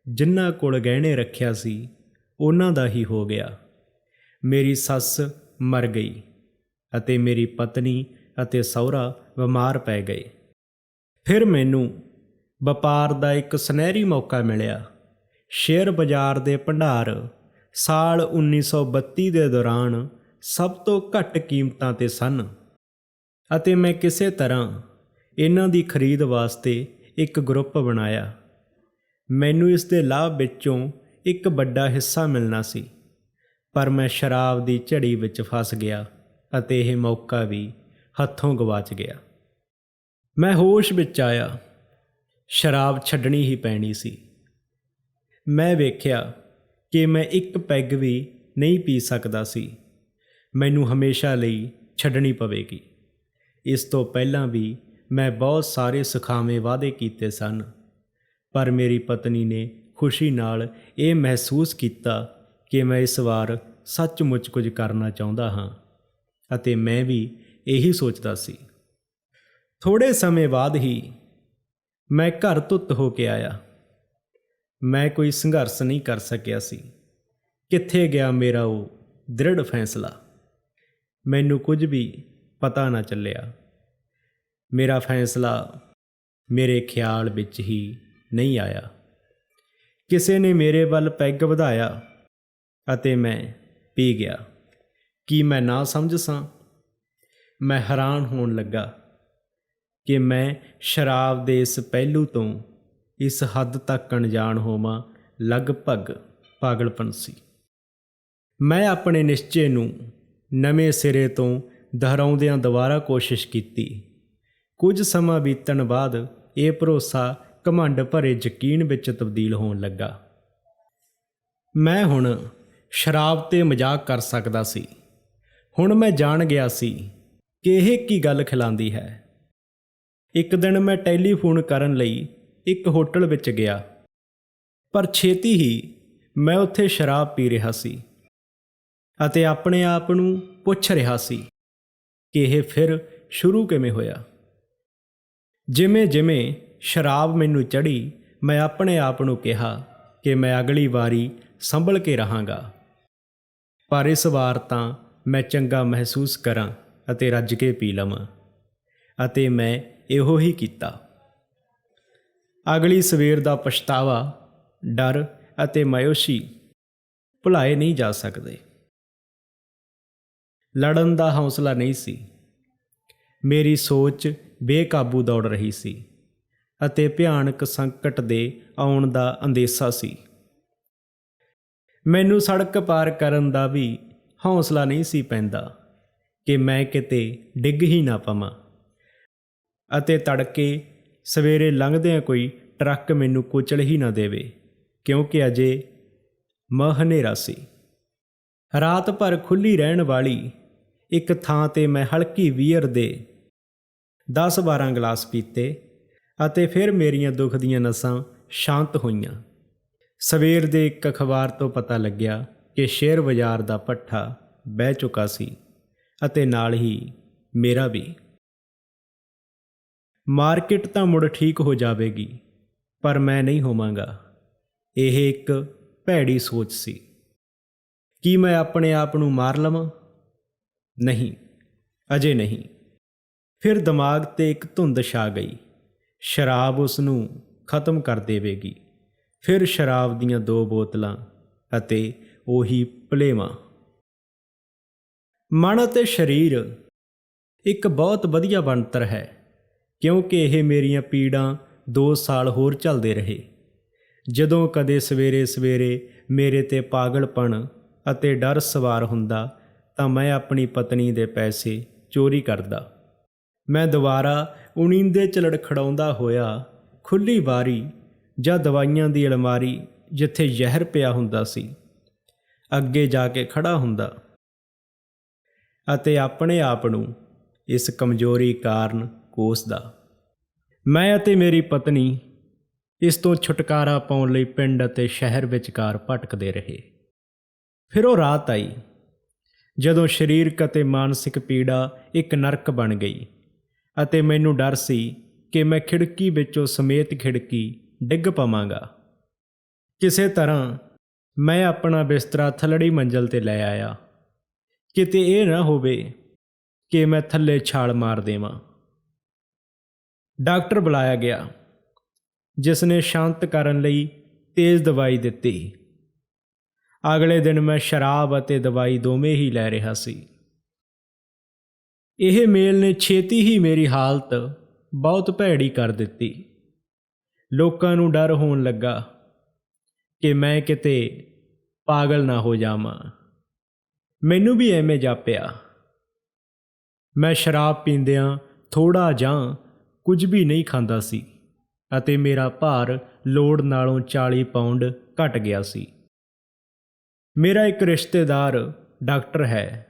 ਜਿਨ੍ਹਾਂ ਕੋਲ ਗਹਿਣੇ ਰੱਖਿਆ ਸੀ ਉਹਨਾਂ ਦਾ ਹੀ ਹੋ ਗਿਆ। ਮੇਰੀ ਸੱਸ ਮਰ ਗਈ ਅਤੇ ਮੇਰੀ ਪਤਨੀ ਅਤੇ ਸਹੁਰਾ ਬਿਮਾਰ ਪੈ ਗਏ। ਫਿਰ ਮੈਨੂੰ ਵਪਾਰ ਦਾ ਇੱਕ ਸੁਨਹਿਰੀ ਮੌਕਾ ਮਿਲਿਆ। ਸ਼ੇਅਰ ਬਾਜ਼ਾਰ ਦੇ ਭੰਡਾਰ ਸਾਲ 1932 ਦੇ ਦੌਰਾਨ ਸਭ ਤੋਂ ਘੱਟ ਕੀਮਤਾਂ 'ਤੇ ਸਨ ਅਤੇ ਮੈਂ ਕਿਸੇ ਤਰ੍ਹਾਂ ਇਹਨਾਂ ਦੀ ਖਰੀਦ ਵਾਸਤੇ ਇੱਕ ਗਰੁੱਪ ਬਣਾਇਆ। ਮੈਨੂੰ ਇਸ ਦੇ ਲਾਭ ਵਿੱਚੋਂ ਇੱਕ ਵੱਡਾ ਹਿੱਸਾ ਮਿਲਣਾ ਸੀ, ਪਰ ਮੈਂ ਸ਼ਰਾਬ ਦੀ ਝੜੀ ਵਿੱਚ ਫਸ ਗਿਆ ਅਤੇ ਇਹ ਮੌਕਾ ਵੀ ਹੱਥੋਂ ਗਵਾਚ ਗਿਆ। ਮੈਂ ਹੋਸ਼ ਵਿੱਚ ਆਇਆ। ਸ਼ਰਾਬ ਛੱਡਣੀ ਹੀ ਪੈਣੀ ਸੀ। ਮੈਂ ਵੇਖਿਆ ਕਿ ਮੈਂ ਇੱਕ ਪੈਗ ਵੀ ਨਹੀਂ ਪੀ ਸਕਦਾ ਸੀ। ਮੈਨੂੰ ਹਮੇਸ਼ਾ ਲਈ ਛੱਡਣੀ ਪਵੇਗੀ। ਇਸ ਤੋਂ ਪਹਿਲਾਂ ਵੀ ਮੈਂ ਬਹੁਤ ਸਾਰੇ ਸੁਖਾਵੇਂ ਵਾਅਦੇ ਕੀਤੇ ਸਨ, ਪਰ ਮੇਰੀ ਪਤਨੀ ਨੇ ਖੁਸ਼ੀ ਨਾਲ ਇਹ ਮਹਿਸੂਸ ਕੀਤਾ ਕਿ ਮੈਂ ਇਸ ਵਾਰ ਸੱਚਮੁੱਚ ਕੁਝ ਕਰਨਾ ਚਾਹੁੰਦਾ ਹਾਂ ਅਤੇ ਮੈਂ ਵੀ ਇਹੀ ਸੋਚਦਾ ਸੀ। ਥੋੜ੍ਹੇ ਸਮੇਂ ਬਾਅਦ ਹੀ ਮੈਂ ਘਰ ਧੁੱਤ ਹੋ ਕੇ ਆਇਆ। ਮੈਂ ਕੋਈ ਸੰਘਰਸ਼ ਨਹੀਂ ਕਰ ਸਕਿਆ ਸੀ। ਕਿੱਥੇ ਗਿਆ ਮੇਰਾ ਉਹ ਦ੍ਰਿੜ ਫੈਸਲਾ? ਮੈਨੂੰ ਕੁਝ ਵੀ ਪਤਾ ਨਾ ਚੱਲਿਆ। ਮੇਰਾ ਫੈਸਲਾ ਮੇਰੇ ਖਿਆਲ ਵਿੱਚ ਹੀ ਨਹੀਂ ਆਇਆ। ਕਿਸੇ ਨੇ ਮੇਰੇ ਵੱਲ ਪੈਗ ਵਧਾਇਆ ਅਤੇ ਮੈਂ ਪੀ ਗਿਆ। ਕੀ ਮੈਂ ਨਾ ਸਮਝ ਸਾਂ? ਮੈਂ ਹੈਰਾਨ ਹੋਣ ਲੱਗਾ ਕਿ ਮੈਂ ਸ਼ਰਾਬ ਦੇ ਇਸ ਪਹਿਲੂ ਤੋਂ ਇਸ ਹੱਦ ਤੱਕ ਅਣਜਾਣ ਹੋਵਾਂ। ਲਗਭਗ ਪਾਗਲਪਨ ਸੀ। ਮੈਂ ਆਪਣੇ ਨਿਸ਼ਚੇ ਨੂੰ ਨਵੇਂ ਸਿਰੇ ਤੋਂ ਦੁਹਰਾਉਂਦਿਆਂ ਦੁਬਾਰਾ ਕੋਸ਼ਿਸ਼ ਕੀਤੀ। ਕੁਝ ਸਮਾਂ ਬੀਤਣ ਬਾਅਦ ਇਹ ਭਰੋਸਾ ਘਮੰਡ ਭਰੇ ਯਕੀਨ ਵਿੱਚ ਤਬਦੀਲ ਹੋਣ ਲੱਗਾ। ਮੈਂ ਹੁਣ ਸ਼ਰਾਬ 'ਤੇ ਮਜ਼ਾਕ ਕਰ ਸਕਦਾ ਸੀ। ਹੁਣ ਮੈਂ ਜਾਣ ਗਿਆ ਸੀ ਕਿ ਇਹ ਕੀ ਗੱਲ ਖਿਲਾਂਦੀ ਹੈ। ਇੱਕ ਦਿਨ ਮੈਂ ਟੈਲੀਫੋਨ ਕਰਨ ਲਈ ਇੱਕ ਹੋਟਲ ਵਿੱਚ ਗਿਆ, ਪਰ ਛੇਤੀ ਹੀ ਮੈਂ ਉੱਥੇ ਸ਼ਰਾਬ ਪੀ ਰਿਹਾ ਸੀ ਅਤੇ ਆਪਣੇ ਆਪ ਨੂੰ ਪੁੱਛ ਰਿਹਾ ਸੀ ਕਿ ਇਹ ਫਿਰ ਸ਼ੁਰੂ ਕਿਵੇਂ ਹੋਇਆ। ਜਿਵੇਂ ਜਿਵੇਂ ਸ਼ਰਾਬ ਮੈਨੂੰ ਚੜ੍ਹੀ, ਮੈਂ ਆਪਣੇ ਆਪ ਨੂੰ ਕਿਹਾ ਕਿ ਮੈਂ ਅਗਲੀ ਵਾਰੀ ਸੰਭਲ ਕੇ ਰਹਾਂਗਾ, ਪਰ ਇਸ ਵਾਰ ਤਾਂ ਮੈਂ ਚੰਗਾ ਮਹਿਸੂਸ ਕਰਾਂ ਅਤੇ ਰੱਜ ਕੇ ਪੀ ਲਵਾਂ, ਅਤੇ ਮੈਂ ਇਹੋ ਹੀ ਕੀਤਾ। ਅਗਲੀ ਸਵੇਰ ਦਾ ਪਛਤਾਵਾ, ਡਰ ਅਤੇ ਮਾਯੂਸੀ ਭੁਲਾਏ ਨਹੀਂ ਜਾ ਸਕਦੇ। ਲੜਨ ਦਾ ਹੌਸਲਾ ਨਹੀਂ ਸੀ। ਮੇਰੀ ਸੋਚ ਬੇਕਾਬੂ ਦੌੜ ਰਹੀ ਸੀ ਅਤੇ ਭਿਆਨਕ ਸੰਕਟ ਦੇ ਆਉਣ ਦਾ ਅੰਦੇਸ਼ਾ ਸੀ। ਮੈਨੂੰ ਸੜਕ ਪਾਰ ਕਰਨ ਦਾ ਵੀ ਹੌਸਲਾ ਨਹੀਂ ਸੀ ਪੈਂਦਾ ਕਿ ਮੈਂ ਕਿਤੇ ਡਿੱਗ ਹੀ ਨਾ ਪਵਾਂ ਅਤੇ ਤੜਕੇ ਸਵੇਰੇ ਲੰਘਦਿਆਂ ਕੋਈ ਟਰੱਕ ਮੈਨੂੰ ਕੁਚਲ ਹੀ ਨਾ ਦੇਵੇ, ਕਿਉਂਕਿ ਅਜੇ ਹਨੇਰਾ ਸੀ। ਰਾਤ ਭਰ ਖੁੱਲ੍ਹੀ ਰਹਿਣ ਵਾਲੀ ਇੱਕ ਥਾਂ 'ਤੇ ਮੈਂ ਹਲਕੀ ਬੀਅਰ ਦੇ 10-12 ਗਲਾਸ ਪੀਤੇ ਅਤੇ ਫਿਰ ਮੇਰੀਆਂ ਦੁਖਦੀਆਂ ਨਸਾਂ ਸ਼ਾਂਤ ਹੋਈਆਂ। ਸਵੇਰ ਦੇ ਇੱਕ ਅਖਬਾਰ ਤੋਂ ਪਤਾ ਲੱਗਿਆ ਕਿ ਸ਼ੇਅਰ ਬਾਜ਼ਾਰ ਦਾ ਪੱਠਾ ਬਹਿ ਚੁੱਕਾ ਸੀ ਅਤੇ ਨਾਲ ਹੀ ਮੇਰਾ ਵੀ। ਮਾਰਕੀਟ ਤਾਂ ਮੁੜ ਠੀਕ ਹੋ ਜਾਵੇਗੀ, ਪਰ ਮੈਂ ਨਹੀਂ ਹੋਵਾਂਗਾ। ਇਹ ਇੱਕ ਭੈੜੀ ਸੋਚ ਸੀ। ਕੀ ਮੈਂ ਆਪਣੇ ਆਪ ਨੂੰ ਮਾਰ ਲਵਾਂ? ਨਹੀਂ, ਅਜੇ ਨਹੀਂ। ਫਿਰ ਦਿਮਾਗ 'ਤੇ ਇੱਕ ਧੁੰਦ ਛਾ ਗਈ। ਸ਼ਰਾਬ ਉਸ ਨੂੰ ਖਤਮ ਕਰ ਦੇਵੇਗੀ। ਫਿਰ ਸ਼ਰਾਬ ਦੀਆਂ 2 ਬੋਤਲਾਂ ਅਤੇ ਉਹੀ ਭੁਲੇਵਾਂ। ਮਨ ਅਤੇ ਸਰੀਰ ਇੱਕ ਬਹੁਤ ਵਧੀਆ ਬਣਤਰ ਹੈ, ਕਿਉਂਕਿ ਇਹ ਮੇਰੀਆਂ ਪੀੜਾਂ 2 ਸਾਲ ਹੋਰ ਝੱਲਦੇ ਰਹੇ। ਜਦੋਂ ਕਦੇ ਸਵੇਰੇ ਸਵੇਰੇ ਮੇਰੇ 'ਤੇ ਪਾਗਲਪਣ ਅਤੇ ਡਰ ਸਵਾਰ ਹੁੰਦਾ ਤਾਂ ਮੈਂ ਆਪਣੀ ਪਤਨੀ ਦੇ ਪੈਸੇ ਚੋਰੀ ਕਰਦਾ। ਮੈਂ ਦੁਬਾਰਾ ਉਣੀਂਦੇ 'ਚ ਲੜਖੜਾਉਂਦਾ ਹੋਇਆ ਖੁੱਲ੍ਹੀ ਬਾਰੀ ਜਾਂ ਦਵਾਈਆਂ ਦੀ ਅਲਮਾਰੀ ਜਿੱਥੇ ਜ਼ਹਿਰ ਪਿਆ ਹੁੰਦਾ ਸੀ, ਅੱਗੇ ਜਾ ਕੇ ਖੜ੍ਹਾ ਹੁੰਦਾ ਅਤੇ ਆਪਣੇ ਆਪ ਨੂੰ ਇਸ ਕਮਜ਼ੋਰੀ ਕਾਰਨ ਕੋਸਦਾ। ਮੈਂ ਅਤੇ ਮੇਰੀ ਪਤਨੀ ਇਸ ਤੋਂ ਛੁਟਕਾਰਾ ਪਾਉਣ ਲਈ ਪਿੰਡ ਅਤੇ ਸ਼ਹਿਰ ਵਿਚਕਾਰ ਭਟਕਦੇ ਰਹੇ। ਫਿਰ ਉਹ ਰਾਤ ਆਈ ਜਦੋਂ ਸਰੀਰਕ ਅਤੇ ਮਾਨਸਿਕ ਪੀੜਾ ਇੱਕ ਨਰਕ ਬਣ ਗਈ ਅਤੇ ਮੈਨੂੰ ਡਰ ਸੀ ਕਿ ਮੈਂ ਖਿੜਕੀ ਵਿੱਚੋਂ ਸਮੇਤ ਖਿੜਕੀ ਡਿੱਗ ਪਵਾਂਗਾ। ਕਿਸੇ ਤਰ੍ਹਾਂ ਮੈਂ ਆਪਣਾ ਬਿਸਤਰਾ ਥੱਲੜੀ ਮੰਜ਼ਲ 'ਤੇ ਲੈ ਆਇਆ, ਕਿਤੇ ਇਹ ਨਾ ਹੋਵੇ ਕਿ ਮੈਂ ਥੱਲੇ ਛਾਲ ਮਾਰ ਦੇਵਾਂ। ਡਾਕਟਰ ਬੁਲਾਇਆ ਗਿਆ, ਜਿਸ ਨੇ ਸ਼ਾਂਤ ਕਰਨ ਲਈ ਤੇਜ਼ ਦਵਾਈ ਦਿੱਤੀ। ਅਗਲੇ ਦਿਨ ਮੈਂ ਸ਼ਰਾਬ ਅਤੇ ਦਵਾਈ ਦੋਵੇਂ ਹੀ ਲੈ ਰਿਹਾ ਸੀ। ਇਹ ਮੇਲ ਨੇ ਛੇਤੀ ਹੀ ਮੇਰੀ ਹਾਲਤ ਬਹੁਤ ਭੈੜੀ ਕਰ ਦਿੱਤੀ। ਲੋਕਾਂ ਨੂੰ ਡਰ ਹੋਣ ਲੱਗਾ ਕਿ ਮੈਂ ਕਿਤੇ ਪਾਗਲ ਨਾ ਹੋ ਜਾਵਾਂ। ਮੈਨੂੰ ਵੀ ਐਵੇਂ ਜਾਪਿਆ। ਮੈਂ ਸ਼ਰਾਬ ਪੀਂਦਿਆਂ ਥੋੜ੍ਹਾ ਜਾਂ ਕੁਝ ਵੀ ਨਹੀਂ ਖਾਂਦਾ ਸੀ ਅਤੇ ਮੇਰਾ ਭਾਰ ਲੋੜ ਨਾਲੋਂ 40 ਪਾਉਂਡ ਘਟ ਗਿਆ ਸੀ। ਮੇਰਾ ਇੱਕ ਰਿਸ਼ਤੇਦਾਰ ਡਾਕਟਰ ਹੈ।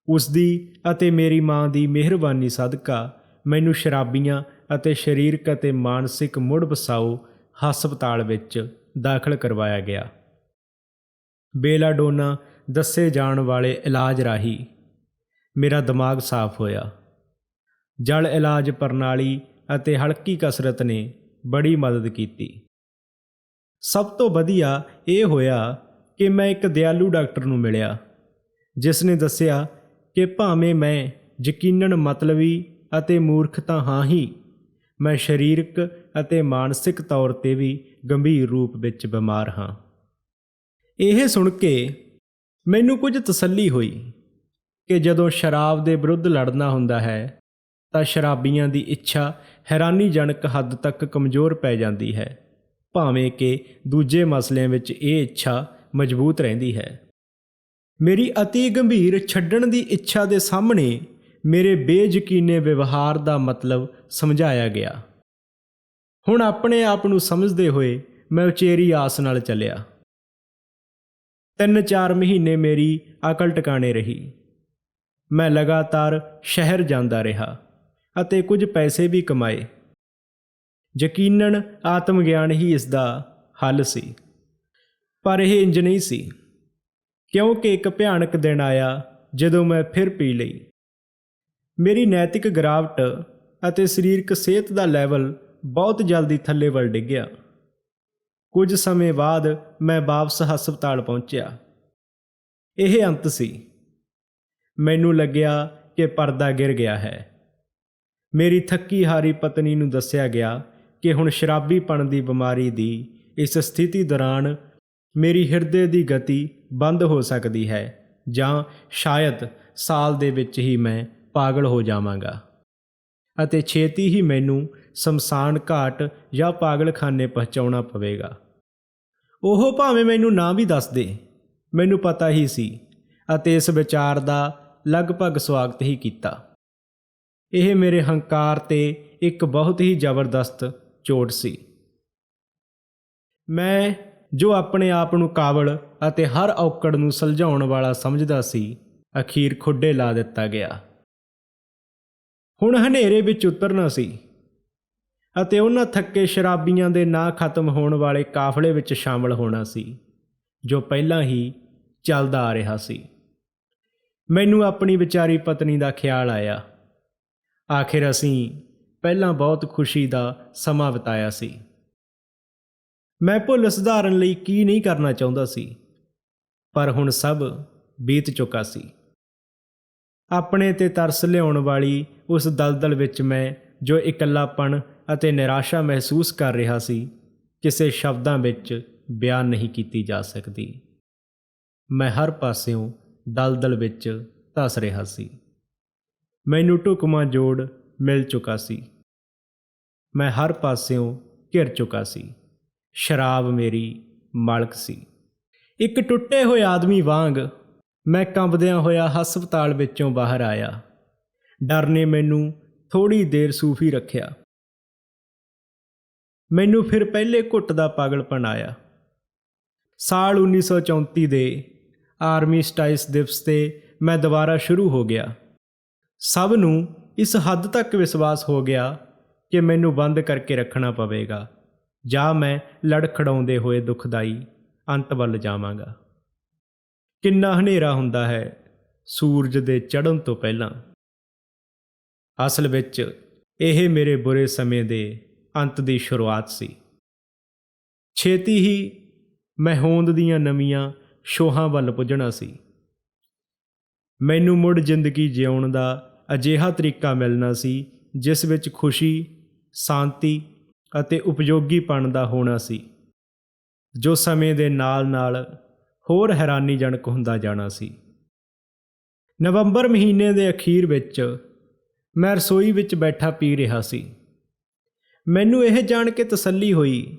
ਉਸ ਦੀ ਅਤੇ ਮੇਰੀ ਮਾਂ ਦੀ ਮਿਹਰਬਾਨੀ ਸਦਕਾ ਮੈਨੂੰ ਸ਼ਰਾਬੀਆਂ ਅਤੇ ਸਰੀਰਕ ਅਤੇ ਮਾਨਸਿਕ ਮੁੜ ਵਸਾਓ ਹਸਪਤਾਲ ਵਿੱਚ ਦਾਖਲ ਕਰਵਾਇਆ ਗਿਆ। ਬੇਲਾਡੋਨਾ ਦੱਸੇ ਜਾਣ ਵਾਲੇ ਇਲਾਜ ਰਾਹੀਂ ਮੇਰਾ ਦਿਮਾਗ ਸਾਫ਼ ਹੋਇਆ। ਜਲ ਇਲਾਜ ਪ੍ਰਣਾਲੀ ਅਤੇ ਹਲਕੀ ਕਸਰਤ ਨੇ ਬੜੀ ਮਦਦ ਕੀਤੀ। ਸਭ ਤੋਂ ਵਧੀਆ ਇਹ ਹੋਇਆ ਕਿ ਮੈਂ ਇੱਕ ਦਿਆਲੂ ਡਾਕਟਰ ਨੂੰ ਮਿਲਿਆ, ਜਿਸ ਨੇ ਦੱਸਿਆ ਕਿ ਭਾਵੇਂ ਮੈਂ ਯਕੀਨਨ ਮਤਲਬੀ ਅਤੇ ਮੂਰਖ ਤਾਂ ਹਾਂ ਹੀ, ਮੈਂ ਸਰੀਰਕ ਅਤੇ ਮਾਨਸਿਕ ਤੌਰ 'ਤੇ ਵੀ ਗੰਭੀਰ ਰੂਪ ਵਿੱਚ ਬਿਮਾਰ ਹਾਂ। ਇਹ ਸੁਣ ਕੇ ਮੈਨੂੰ ਕੁਝ ਤਸੱਲੀ ਹੋਈ ਕਿ ਜਦੋਂ ਸ਼ਰਾਬ ਦੇ ਵਿਰੁੱਧ ਲੜਨਾ ਹੁੰਦਾ ਹੈ ਤਾਂ ਸ਼ਰਾਬੀਆਂ ਦੀ ਇੱਛਾ ਹੈਰਾਨੀਜਨਕ ਹੱਦ ਤੱਕ ਕਮਜ਼ੋਰ ਪੈ ਜਾਂਦੀ ਹੈ, ਭਾਵੇਂ ਕਿ ਦੂਜੇ ਮਸਲਿਆਂ ਵਿੱਚ ਇਹ ਇੱਛਾ ਮਜ਼ਬੂਤ ਰਹਿੰਦੀ ਹੈ। ਮੇਰੀ ਅਤੀ ਗੰਭੀਰ ਛੱਡਣ ਦੀ ਇੱਛਾ ਦੇ ਸਾਹਮਣੇ ਮੇਰੇ ਬੇਯਕੀਨੇ ਵਿਵਹਾਰ ਦਾ ਮਤਲਬ ਸਮਝਾਇਆ ਗਿਆ। ਹੁਣ ਆਪਣੇ ਆਪ ਨੂੰ ਸਮਝਦੇ ਹੋਏ ਮੈਂ ਉਚੇਰੀ ਆਸ ਨਾਲ ਚੱਲਿਆ। 3-4 ਮਹੀਨੇ ਮੇਰੀ ਅਕਲ ਟਿਕਾਣੇ ਰਹੀ। ਮੈਂ ਲਗਾਤਾਰ ਸ਼ਹਿਰ ਜਾਂਦਾ ਰਿਹਾ ਅਤੇ ਕੁਝ ਪੈਸੇ ਵੀ ਕਮਾਏ। ਯਕੀਨਨ ਆਤਮ ਗਿਆਨ ਹੀ ਇਸ ਦਾ ਹੱਲ ਸੀ, ਪਰ ਇਹ ਇੰਜ ਨਹੀਂ ਸੀ, ਕਿਉਂਕਿ ਇੱਕ ਭਿਆਨਕ ਦਿਨ ਆਇਆ ਜਦੋਂ ਮੈਂ ਫਿਰ ਪੀ ਲਈ। ਮੇਰੀ ਨੈਤਿਕ ਗਿਰਾਵਟ ਅਤੇ ਸਰੀਰਕ ਸਿਹਤ ਦਾ ਲੈਵਲ ਬਹੁਤ ਜਲਦੀ ਥੱਲੇ ਵੱਲ ਡਿੱਗਿਆ। ਕੁਝ ਸਮੇਂ ਬਾਅਦ ਮੈਂ ਵਾਪਸ ਹਸਪਤਾਲ ਪਹੁੰਚਿਆ। ਇਹ ਅੰਤ ਸੀ। ਮੈਨੂੰ ਲੱਗਿਆ ਕਿ ਪਰਦਾ ਗਿਰ ਗਿਆ ਹੈ। ਮੇਰੀ ਥੱਕੀ ਹਾਰੀ ਪਤਨੀ ਨੂੰ ਦੱਸਿਆ ਗਿਆ ਕਿ ਹੁਣ ਸ਼ਰਾਬੀਪਣ ਦੀ ਬਿਮਾਰੀ ਦੀ ਇਸ ਸਥਿਤੀ ਦੌਰਾਨ ਮੇਰੀ ਹਿਰਦੇ ਦੀ ਗਤੀ ਬੰਦ ਹੋ ਸਕਦੀ ਹੈ ਜਾਂ ਸ਼ਾਇਦ ਸਾਲ ਦੇ ਵਿੱਚ ਹੀ ਮੈਂ ਪਾਗਲ ਹੋ ਜਾਵਾਂਗਾ ਅਤੇ ਛੇਤੀ ਹੀ ਮੈਨੂੰ ਸ਼ਮਸ਼ਾਨ ਘਾਟ ਜਾਂ ਪਾਗਲਖਾਨੇ ਪਹੁੰਚਾਉਣਾ ਪਵੇਗਾ। ਉਹ ਭਾਵੇਂ ਮੈਨੂੰ ਨਾ ਵੀ ਦੱਸਦੇ, ਮੈਨੂੰ ਪਤਾ ਹੀ ਸੀ ਅਤੇ ਇਸ ਵਿਚਾਰ ਦਾ ਲਗਭਗ ਸਵਾਗਤ ਹੀ ਕੀਤਾ। ਇਹ ਮੇਰੇ ਹੰਕਾਰ 'ਤੇ ਇੱਕ ਬਹੁਤ ਹੀ ਜ਼ਬਰਦਸਤ ਚੋਟ ਸੀ। ਮੈਂ ਜੋ ਆਪਣੇ ਆਪ ਨੂੰ ਕਾਬਲ ਅਤੇ ਹਰ ਔਕੜ ਨੂੰ ਸੁਲਝਾਉਣ ਵਾਲਾ ਸਮਝਦਾ ਸੀ, ਅਖੀਰ ਖੁੱਡੇ ਲਾ ਦਿੱਤਾ ਗਿਆ। ਹੁਣ ਹਨੇਰੇ ਵਿੱਚ ਉਤਰਨਾ ਸੀ ਅਤੇ ਉਹਨਾਂ ਥੱਕੇ ਸ਼ਰਾਬੀਆਂ ਦੇ ਨਾ ਖਤਮ ਹੋਣ ਵਾਲੇ ਕਾਫਲੇ ਵਿੱਚ ਸ਼ਾਮਲ ਹੋਣਾ ਸੀ ਜੋ ਪਹਿਲਾਂ ਹੀ ਚੱਲਦਾ ਆ ਰਿਹਾ ਸੀ। ਮੈਨੂੰ ਆਪਣੀ ਵਿਚਾਰੀ ਪਤਨੀ ਦਾ ਖਿਆਲ ਆਇਆ। ਆਖਿਰ ਅਸੀਂ ਪਹਿਲਾਂ ਬਹੁਤ ਖੁਸ਼ੀ ਦਾ ਸਮਾਂ ਬਿਤਾਇਆ ਸੀ। ਮੈਂ ਭੁੱਲ ਸੁਧਾਰਨ ਲਈ ਕੀ ਨਹੀਂ ਕਰਨਾ ਚਾਹੁੰਦਾ ਸੀ, ਪਰ ਹੁਣ ਸਭ ਬੀਤ ਚੁੱਕਾ ਸੀ। ਆਪਣੇ ਤੇ ਤਰਸ ਲਿਆਉਣ ਵਾਲੀ ਉਸ ਦਲਦਲ ਵਿੱਚ ਮੈਂ ਜੋ ਇਕੱਲਾਪਣ ਅਤੇ ਨਿਰਾਸ਼ਾ ਮਹਿਸੂਸ ਕਰ ਰਿਹਾ ਸੀ, ਕਿਸੇ ਸ਼ਬਦਾਂ ਵਿੱਚ ਬਿਆਨ ਨਹੀਂ ਕੀਤੀ ਜਾ ਸਕਦੀ। ਮੈਂ ਹਰ ਪਾਸਿਓਂ ਦਲਦਲ ਵਿੱਚ ਧੱਸ ਰਿਹਾ ਸੀ। ਮੈਨੂੰ ਢੁਕਵਾਂ ਜੋੜ ਮਿਲ ਚੁੱਕਾ ਸੀ। ਮੈਂ ਹਰ ਪਾਸਿਓਂ ਘਿਰ ਚੁੱਕਾ ਸੀ। ਸ਼ਰਾਬ ਮੇਰੀ ਮਾਲਕ ਸੀ। ਇੱਕ ਟੁੱਟੇ ਹੋਏ ਆਦਮੀ ਵਾਂਗ ਮੈਂ ਕੰਬਦਿਆਂ ਹੋਇਆ ਹਸਪਤਾਲ ਵਿੱਚੋਂ ਬਾਹਰ ਆਇਆ। ਡਰ ਨੇ ਮੈਨੂੰ ਥੋੜ੍ਹੀ ਦੇਰ ਸੂਫੀ ਰੱਖਿਆ। ਮੈਨੂੰ ਫਿਰ ਪਹਿਲੇ ਘੁੱਟ ਦਾ ਪਾਗਲਪਣ ਆਇਆ। ਸਾਲ 1934 ਦੇ ਆਰਮੀਸਟਾਈਸ ਦਿਵਸ 'ਤੇ ਮੈਂ ਦੁਬਾਰਾ ਸ਼ੁਰੂ ਹੋ ਗਿਆ। ਸਭ ਨੂੰ ਇਸ ਹੱਦ ਤੱਕ ਵਿਸ਼ਵਾਸ ਹੋ ਗਿਆ ਕਿ ਮੈਨੂੰ ਬੰਦ ਕਰਕੇ ਰੱਖਣਾ ਪਵੇਗਾ ਜਾਂ ਮੈਂ ਲੜਖੜਾਉਂਦੇ ਹੋਏ ਦੁਖਦਾਈ ਅੰਤ ਵੱਲ ਜਾਵਾਂਗਾ। ਕਿੰਨਾ ਹਨੇਰਾ ਹੁੰਦਾ ਹੈ ਸੂਰਜ ਦੇ ਚੜ੍ਹਨ ਤੋਂ ਪਹਿਲਾਂ। ਅਸਲ ਵਿੱਚ ਇਹ ਮੇਰੇ ਬੁਰੇ ਸਮੇਂ ਦੇ ਅੰਤ ਦੀ ਸ਼ੁਰੂਆਤ ਸੀ। ਛੇਤੀ ਹੀ ਮੈਂ ਹੋਂਦ ਦੀਆਂ ਨਵੀਆਂ ਛੋਹਾਂ ਵੱਲ ਪੁੱਜਣਾ ਸੀ। ਮੈਨੂੰ ਮੁੜ ਜ਼ਿੰਦਗੀ ਜਿਉਣ ਦਾ ਅਜਿਹਾ ਤਰੀਕਾ ਮਿਲਣਾ ਸੀ ਜਿਸ ਵਿੱਚ ਖੁਸ਼ੀ, ਸ਼ਾਂਤੀ ਅਤੇ ਉਪਯੋਗੀਪਣ ਦਾ ਹੋਣਾ ਸੀ, ਜੋ ਸਮੇਂ ਦੇ ਨਾਲ-ਨਾਲ ਹੋਰ ਹੈਰਾਨੀਜਨਕ ਹੁੰਦਾ ਜਾਣਾ ਸੀ। ਨਵੰਬਰ ਮਹੀਨੇ ਦੇ ਅਖੀਰ ਵਿੱਚ ਮੈਂ ਰਸੋਈ ਵਿੱਚ ਬੈਠਾ ਪੀ ਰਿਹਾ ਸੀ। ਮੈਨੂੰ ਇਹ ਜਾਣ ਕੇ ਤਸੱਲੀ ਹੋਈ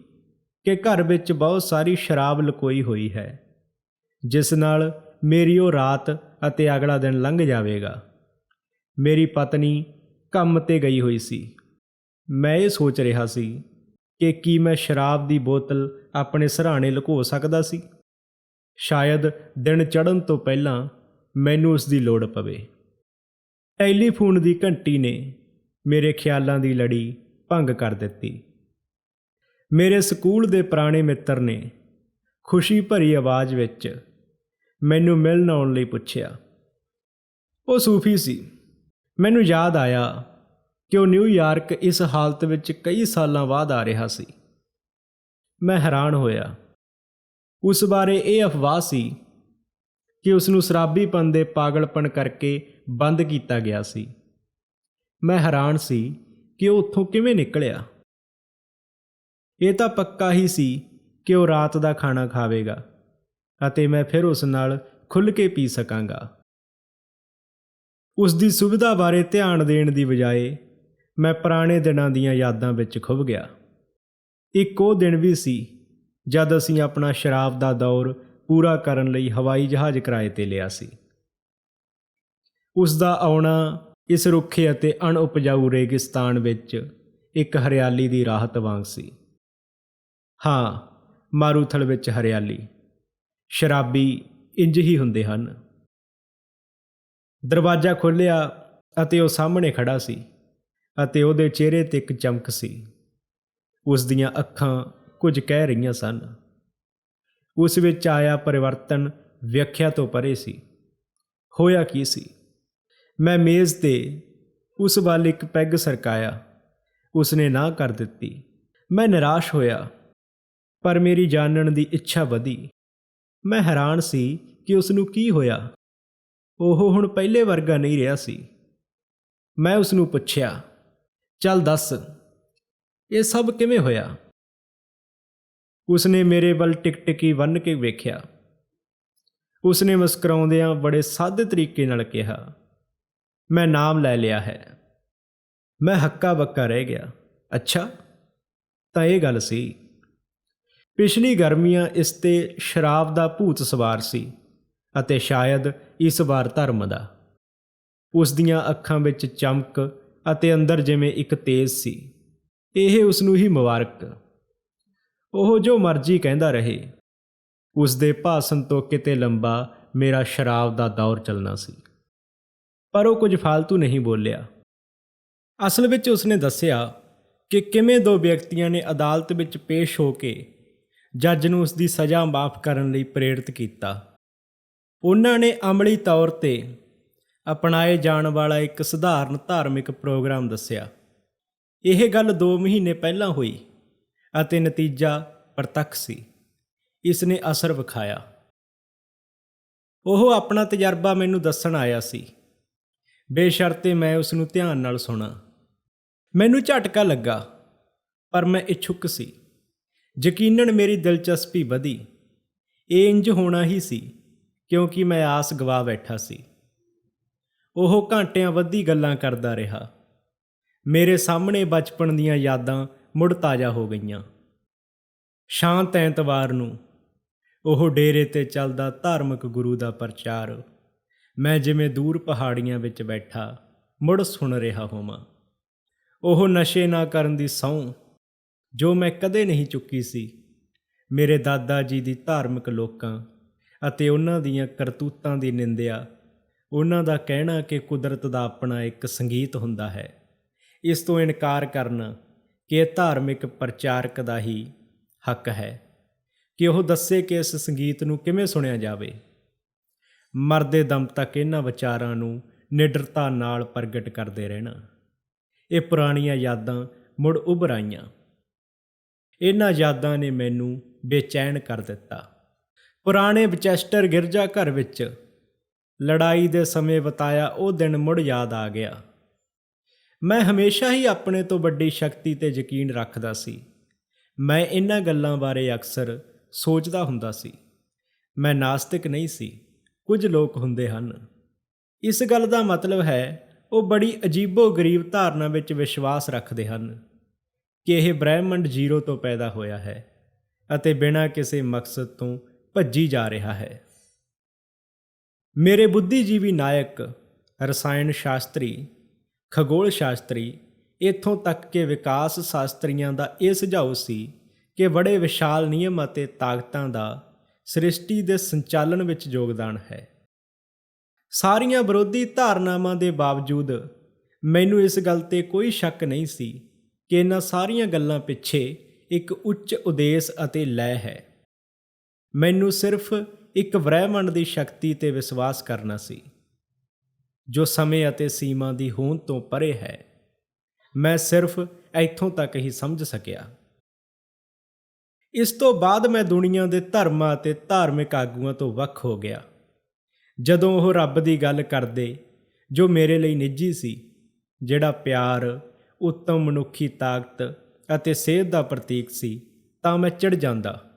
ਕਿ ਘਰ ਵਿੱਚ ਬਹੁਤ ਸਾਰੀ ਸ਼ਰਾਬ ਲੁਕੋਈ ਹੋਈ ਹੈ, ਜਿਸ ਨਾਲ ਮੇਰੀ ਉਹ ਰਾਤ ਅਤੇ ਅਗਲਾ ਦਿਨ ਲੰਘ ਜਾਵੇਗਾ। ਮੇਰੀ ਪਤਨੀ ਕੰਮ 'ਤੇ ਗਈ ਹੋਈ ਸੀ। ਮੈਂ ਇਹ ਸੋਚ ਰਿਹਾ ਸੀ ਕਿ ਕੀ ਮੈਂ ਸ਼ਰਾਬ ਦੀ ਬੋਤਲ ਆਪਣੇ ਸਿਰਹਾਣੇ ਲੁਕੋ ਸਕਦਾ ਸੀ। ਸ਼ਾਇਦ ਦਿਨ ਚੜ੍ਹਨ ਤੋਂ ਪਹਿਲਾਂ ਮੈਨੂੰ ਉਸ ਦੀ ਲੋੜ ਪਵੇ। ਟੈਲੀਫੋਨ ਦੀ ਘੰਟੀ ਨੇ ਮੇਰੇ ਖਿਆਲਾਂ ਦੀ ਲੜੀ ਭੰਗ ਕਰ ਦਿੱਤੀ। ਮੇਰੇ ਸਕੂਲ ਦੇ ਪੁਰਾਣੇ ਮਿੱਤਰ ਨੇ ਖੁਸ਼ੀ ਭਰੀ ਆਵਾਜ਼ ਵਿੱਚ ਮੈਨੂੰ ਮਿਲਣ ਆਉਣ ਲਈ ਪੁੱਛਿਆ। ਉਹ ਸੂਫੀ ਸੀ। ਮੈਨੂੰ ਯਾਦ ਆਇਆ ਕਿ ਉਹ ਨਿਊਯਾਰਕ ਇਸ ਹਾਲਤ ਵਿੱਚ ਕਈ ਸਾਲਾਂ ਬਾਅਦ ਆ ਰਿਹਾ ਸੀ। ਮੈਂ ਹੈਰਾਨ ਹੋਇਆ। ਉਸ ਬਾਰੇ ਇਹ ਅਫਵਾਹ ਸੀ ਕਿ ਉਸ ਨੂੰ ਸ਼ਰਾਬੀਪਣ ਦੇ ਪਾਗਲਪਣ ਕਰਕੇ ਬੰਦ ਕੀਤਾ ਗਿਆ ਸੀ। ਮੈਂ ਹੈਰਾਨ ਸੀ ਕਿ ਉਹ ਉੱਥੋਂ ਕਿਵੇਂ ਨਿਕਲਿਆ। ਇਹ ਤਾਂ ਪੱਕਾ ਹੀ ਸੀ ਕਿ ਉਹ ਰਾਤ ਦਾ ਖਾਣਾ ਖਾਵੇਗਾ ਅਤੇ ਮੈਂ ਫਿਰ ਉਸ ਨਾਲ ਖੁੱਲ੍ਹ ਕੇ ਪੀ ਸਕਾਂਗਾ। ਉਸ ਦੀ ਸੁਵਿਧਾ ਬਾਰੇ ਧਿਆਨ ਦੇਣ ਦੀ ਬਜਾਏ ਮੈਂ ਪੁਰਾਣੇ ਦਿਨਾਂ ਦੀਆਂ ਯਾਦਾਂ ਵਿੱਚ ਖੁੱਭ ਗਿਆ। ਇੱਕ ਉਹ ਦਿਨ ਵੀ ਸੀ ਜਦ ਅਸੀਂ ਆਪਣਾ ਸ਼ਰਾਬ ਦਾ ਦੌਰ ਪੂਰਾ ਕਰਨ ਲਈ ਹਵਾਈ ਜਹਾਜ਼ ਕਿਰਾਏ 'ਤੇ ਲਿਆ ਸੀ। ਉਸ ਦਾ ਆਉਣਾ ਇਸ ਰੁੱਖੇ ਅਤੇ ਅਣਉਪਜਾਊ ਰੇਗਿਸਤਾਨ ਵਿੱਚ ਇੱਕ ਹਰਿਆਲੀ ਦੀ ਰਾਹਤ ਵਾਂਗ ਸੀ। ਹਾਂ, ਮਾਰੂਥਲ ਵਿੱਚ ਹਰਿਆਲੀ। ਸ਼ਰਾਬੀ ਇੰਜ ਹੀ ਹੁੰਦੇ ਹਨ। ਦਰਵਾਜ਼ਾ ਖੋਲ੍ਹਿਆ ਅਤੇ ਉਹ ਸਾਹਮਣੇ ਖੜਾ ਸੀ ਅਤੇ ਉਹਦੇ ਚਿਹਰੇ 'ਤੇ ਇੱਕ ਚਮਕ ਸੀ। ਉਸ ਦੀਆਂ ਅੱਖਾਂ ਕੁਝ ਕਹਿ ਰਹੀਆਂ ਸਨ। ਉਸ ਵਿੱਚ ਆਇਆ ਪਰਿਵਰਤਨ ਵਿਆਖਿਆ ਤੋਂ ਪਰੇ ਸੀ। ਹੋਇਆ ਕੀ ਸੀ? ਮੈਂ ਮੇਜ਼ 'ਤੇ ਉਸ ਵੱਲ ਇੱਕ ਪੈਗ ਸਰਕਾਇਆ। ਉਸਨੇ ਨਾਂਹ ਕਰ ਦਿੱਤੀ। ਮੈਂ ਨਿਰਾਸ਼ ਹੋਇਆ, ਪਰ ਮੇਰੀ ਜਾਣਨ ਦੀ ਇੱਛਾ ਵਧੀ। ਮੈਂ ਹੈਰਾਨ ਸੀ ਕਿ ਉਸ ਨੂੰ ਕੀ ਹੋਇਆ। ਉਹ ਹੁਣ ਪਹਿਲੇ ਵਰਗਾ ਨਹੀਂ ਰਿਹਾ ਸੀ। ਮੈਂ ਉਸ ਨੂੰ ਪੁੱਛਿਆ, ਚੱਲ ਦੱਸ, ਇਹ ਸਭ ਕਿਵੇਂ ਹੋਇਆ? ਉਸਨੇ ਮੇਰੇ ਵੱਲ ਟਿਕਟਿਕੀ ਬੰਨ੍ਹ ਕੇ ਵੇਖਿਆ। ਉਸਨੇ ਮੁਸਕਰਾਉਂਦਿਆਂ ਬੜੇ ਸਾਦੇ ਤਰੀਕੇ ਨਾਲ ਕਿਹਾ, ਮੈਂ ਨਾਮ ਲੈ ਲਿਆ ਹੈ। ਮੈਂ ਹੱਕਾ ਬੱਕਾ ਰਹਿ ਗਿਆ। ਅੱਛਾ, ਤਾਂ ਇਹ ਗੱਲ ਸੀ। ਪਿਛਲੀ ਗਰਮੀਆਂ ਇਸ 'ਤੇ ਸ਼ਰਾਬ ਦਾ ਭੂਤ ਸਵਾਰ ਸੀ ਅਤੇ ਸ਼ਾਇਦ ਇਸ ਵਾਰ ਧਰਮ ਦਾ। ਉਸ ਦੀਆਂ ਅੱਖਾਂ ਵਿੱਚ ਚਮਕ ਅਤੇ ਅੰਦਰ ਜਿਵੇਂ ਇੱਕ ਤੇਜ਼ ਸੀ। ਇਹ ਉਸ ਨੂੰ ਹੀ ਮੁਬਾਰਕ। ਉਹ ਜੋ ਮਰਜ਼ੀ ਕਹਿੰਦਾ ਰਹੇ, ਉਸ ਦੇ ਭਾਸ਼ਣ ਤੋਂ ਕਿਤੇ ਲੰਬਾ ਮੇਰਾ ਸ਼ਰਾਬ ਦਾ ਦੌਰ ਚੱਲਣਾ ਸੀ। ਪਰ ਉਹ ਕੁਝ ਫਾਲਤੂ ਨਹੀਂ ਬੋਲਿਆ। ਅਸਲ ਵਿੱਚ ਉਸਨੇ ਦੱਸਿਆ ਕਿ ਕਿਵੇਂ ਦੋ ਵਿਅਕਤੀਆਂ ਨੇ ਅਦਾਲਤ ਵਿੱਚ ਪੇਸ਼ ਹੋ ਕੇ ਜੱਜ ਨੂੰ ਉਸ ਦੀ ਸਜ਼ਾ ਮਾਫ਼ ਕਰਨ ਲਈ ਪ੍ਰੇਰਿਤ ਕੀਤਾ। ਉਹਨਾਂ ਨੇ ਅਮਲੀ ਤੌਰ 'ਤੇ ਅਪਣਾਏ ਜਾਣ ਵਾਲਾ ਇੱਕ ਸਧਾਰਨ ਧਾਰਮਿਕ ਪ੍ਰੋਗਰਾਮ ਦੱਸਿਆ। ਇਹ ਗੱਲ 2 ਮਹੀਨੇ ਪਹਿਲਾਂ ਹੋਈ ਅਤੇ ਨਤੀਜਾ ਪ੍ਰਤੱਖ ਸੀ। ਇਸ ਨੇ ਅਸਰ ਵਿਖਾਇਆ। ਉਹ ਆਪਣਾ ਤਜਰਬਾ ਮੈਨੂੰ ਦੱਸਣ ਆਇਆ ਸੀ, ਬੇਸ਼ਰਤੇ ਮੈਂ ਉਸ ਨੂੰ ਧਿਆਨ ਨਾਲ ਸੁਣਾ। ਮੈਨੂੰ ਝਟਕਾ ਲੱਗਾ, ਪਰ ਮੈਂ ਇੱਛੁਕ ਸੀ। ਯਕੀਨਨ ਮੇਰੀ ਦਿਲਚਸਪੀ ਵਧੀ। ਇਹ ਇੰਜ ਹੋਣਾ ਹੀ ਸੀ, ਕਿਉਂਕਿ ਮੈਂ ਆਸ ਗਵਾ ਬੈਠਾ ਸੀ। ਉਹ ਘੰਟਿਆਂ ਬੱਧੀ ਗੱਲਾਂ ਕਰਦਾ ਰਿਹਾ। ਮੇਰੇ ਸਾਹਮਣੇ ਬਚਪਨ ਦੀਆਂ ਯਾਦਾਂ ਮੁੜ ਤਾਜ਼ਾ ਹੋ ਗਈਆਂ। ਸ਼ਾਂਤ ਐਤਵਾਰ ਨੂੰ ਉਹ ਡੇਰੇ 'ਤੇ ਚੱਲਦਾ ਧਾਰਮਿਕ ਗੁਰੂ ਦਾ ਪ੍ਰਚਾਰ ਮੈਂ ਜਿਵੇਂ ਦੂਰ ਪਹਾੜੀਆਂ ਵਿੱਚ ਬੈਠਾ ਮੁੜ ਸੁਣ ਰਿਹਾ ਹੋਵਾਂ। ਉਹ ਨਸ਼ੇ ਨਾ ਕਰਨ ਦੀ ਸਹੁੰ ਜੋ ਮੈਂ ਕਦੇ ਨਹੀਂ ਚੁੱਕੀ ਸੀ, ਮੇਰੇ ਦਾਦਾ ਜੀ ਦੀ ਧਾਰਮਿਕ ਲੋਕਾਂ ਅਤੇ ਉਹਨਾਂ ਦੀਆਂ ਕਰਤੂਤਾਂ ਦੀ ਨਿੰਦਿਆ, ਉਹਨਾਂ ਦਾ ਕਹਿਣਾ ਕਿ ਕੁਦਰਤ ਦਾ ਆਪਣਾ ਇੱਕ ਸੰਗੀਤ ਹੁੰਦਾ ਹੈ, ਇਸ ਤੋਂ ਇਨਕਾਰ ਕਰਨਾ ਕਿ ਇਹ ਧਾਰਮਿਕ ਪ੍ਰਚਾਰਕ ਦਾ ਹੀ ਹੱਕ ਹੈ ਕਿ ਉਹ ਦੱਸੇ ਕਿ ਇਸ ਸੰਗੀਤ ਨੂੰ ਕਿਵੇਂ ਸੁਣਿਆ ਜਾਵੇ। ਮਰਦੇ ਦਮ ਤੱਕ ਇਹਨਾਂ ਵਿਚਾਰਾਂ ਨੂੰ ਨਿਡਰਤਾ ਨਾਲ ਪ੍ਰਗਟ ਕਰਦੇ ਰਹਿਣਾ। ਇਹ ਪੁਰਾਣੀਆਂ ਯਾਦਾਂ ਮੁੜ ਉੱਭਰ ਆਈਆਂ। ਇਹਨਾਂ ਯਾਦਾਂ ਨੇ ਮੈਨੂੰ ਬੇਚੈਨ ਕਰ ਦਿੱਤਾ। ਪੁਰਾਣੇ ਵਿਚੈਸਟਰ ਗਿਰਜਾ ਘਰ ਵਿੱਚ ਲੜਾਈ ਦੇ ਸਮੇਂ ਬਿਤਾਇਆ ਉਹ ਦਿਨ ਮੁੜ ਯਾਦ ਆ ਗਿਆ। ਮੈਂ ਹਮੇਸ਼ਾ ਹੀ ਆਪਣੇ ਤੋਂ ਵੱਡੀ ਸ਼ਕਤੀ 'ਤੇ ਯਕੀਨ ਰੱਖਦਾ ਸੀ। ਮੈਂ ਇਹਨਾਂ ਗੱਲਾਂ ਬਾਰੇ ਅਕਸਰ ਸੋਚਦਾ ਹੁੰਦਾ ਸੀ। ਮੈਂ ਨਾਸਤਿਕ ਨਹੀਂ ਸੀ। ਕੁਝ ਲੋਕ ਹੁੰਦੇ ਹਨ। ਇਸ ਗੱਲ ਦਾ ਮਤਲਬ ਹੈ ਉਹ ਬੜੀ ਅਜੀਬੋ-ਗਰੀਬ ਧਾਰਨਾ ਵਿੱਚ ਵਿਸ਼ਵਾਸ ਰੱਖਦੇ ਹਨ ਕਿ ਇਹ ਬ੍ਰਹਿਮੰਡ ਜ਼ੀਰੋ ਤੋਂ ਪੈਦਾ ਹੋਇਆ ਹੈ ਅਤੇ ਬਿਨਾਂ ਕਿਸੇ ਮਕਸਦ ਤੋਂ ਭੱਜੀ ਜਾ ਰਿਹਾ ਹੈ। ਮੇਰੇ ਬੁੱਧੀਜੀਵੀ ਨਾਇਕ, ਰਸਾਇਣ ਸ਼ਾਸਤਰੀ, ਖਗੋਲ ਸ਼ਾਸਤਰੀ, ਇੱਥੋਂ ਤੱਕ ਕਿ ਵਿਕਾਸ ਸ਼ਾਸਤਰੀਆਂ ਦਾ ਇਹ ਸੁਝਾਅ ਸੀ ਕਿ ਬੜੇ ਵਿਸ਼ਾਲ ਨਿਯਮ ਅਤੇ ਤਾਕਤਾਂ ਦਾ ਸ੍ਰਿਸ਼ਟੀ ਦੇ ਸੰਚਾਲਨ ਵਿੱਚ ਯੋਗਦਾਨ ਹੈ। ਸਾਰੀਆਂ ਵਿਰੋਧੀ ਧਾਰਨਾਵਾਂ ਦੇ ਬਾਵਜੂਦ ਮੈਨੂੰ ਇਸ ਗੱਲ 'ਤੇ ਕੋਈ ਸ਼ੱਕ ਨਹੀਂ ਸੀ ਕਿ ਇਹਨਾਂ ਸਾਰੀਆਂ ਗੱਲਾਂ ਪਿੱਛੇ ਇੱਕ ਉੱਚ ਉਦੇਸ਼ ਅਤੇ ਲੈਅ ਹੈ। ਮੈਨੂੰ ਸਿਰਫ ਇੱਕ ਬ੍ਰਹਿਮੰਡ ਦੀ ਸ਼ਕਤੀ 'ਤੇ ਵਿਸ਼ਵਾਸ ਕਰਨਾ ਸੀ ਜੋ ਸਮੇਂ ਅਤੇ ਸੀਮਾ ਦੀ ਹੋਂਦ ਤੋਂ ਪਰੇ ਹੈ। ਮੈਂ ਸਿਰਫ ਇੱਥੋਂ ਤੱਕ ਹੀ ਸਮਝ ਸਕਿਆ। ਇਸ ਤੋਂ ਬਾਅਦ ਮੈਂ ਦੁਨੀਆ ਦੇ ਧਰਮਾਂ ਅਤੇ ਧਾਰਮਿਕ ਆਗੂਆਂ ਤੋਂ ਵੱਖ ਹੋ ਗਿਆ। ਜਦੋਂ ਉਹ ਰੱਬ ਦੀ ਗੱਲ ਕਰਦੇ ਜੋ ਮੇਰੇ ਲਈ ਨਿੱਜੀ ਸੀ, ਜਿਹੜਾ ਪਿਆਰ, ਉੱਤਮ ਮਨੁੱਖੀ ਤਾਕਤ ਅਤੇ ਸਿਹਤ ਦਾ ਪ੍ਰਤੀਕ ਸੀ, ਤਾਂ ਮੈਂ ਚਿੜ ਜਾਂਦਾ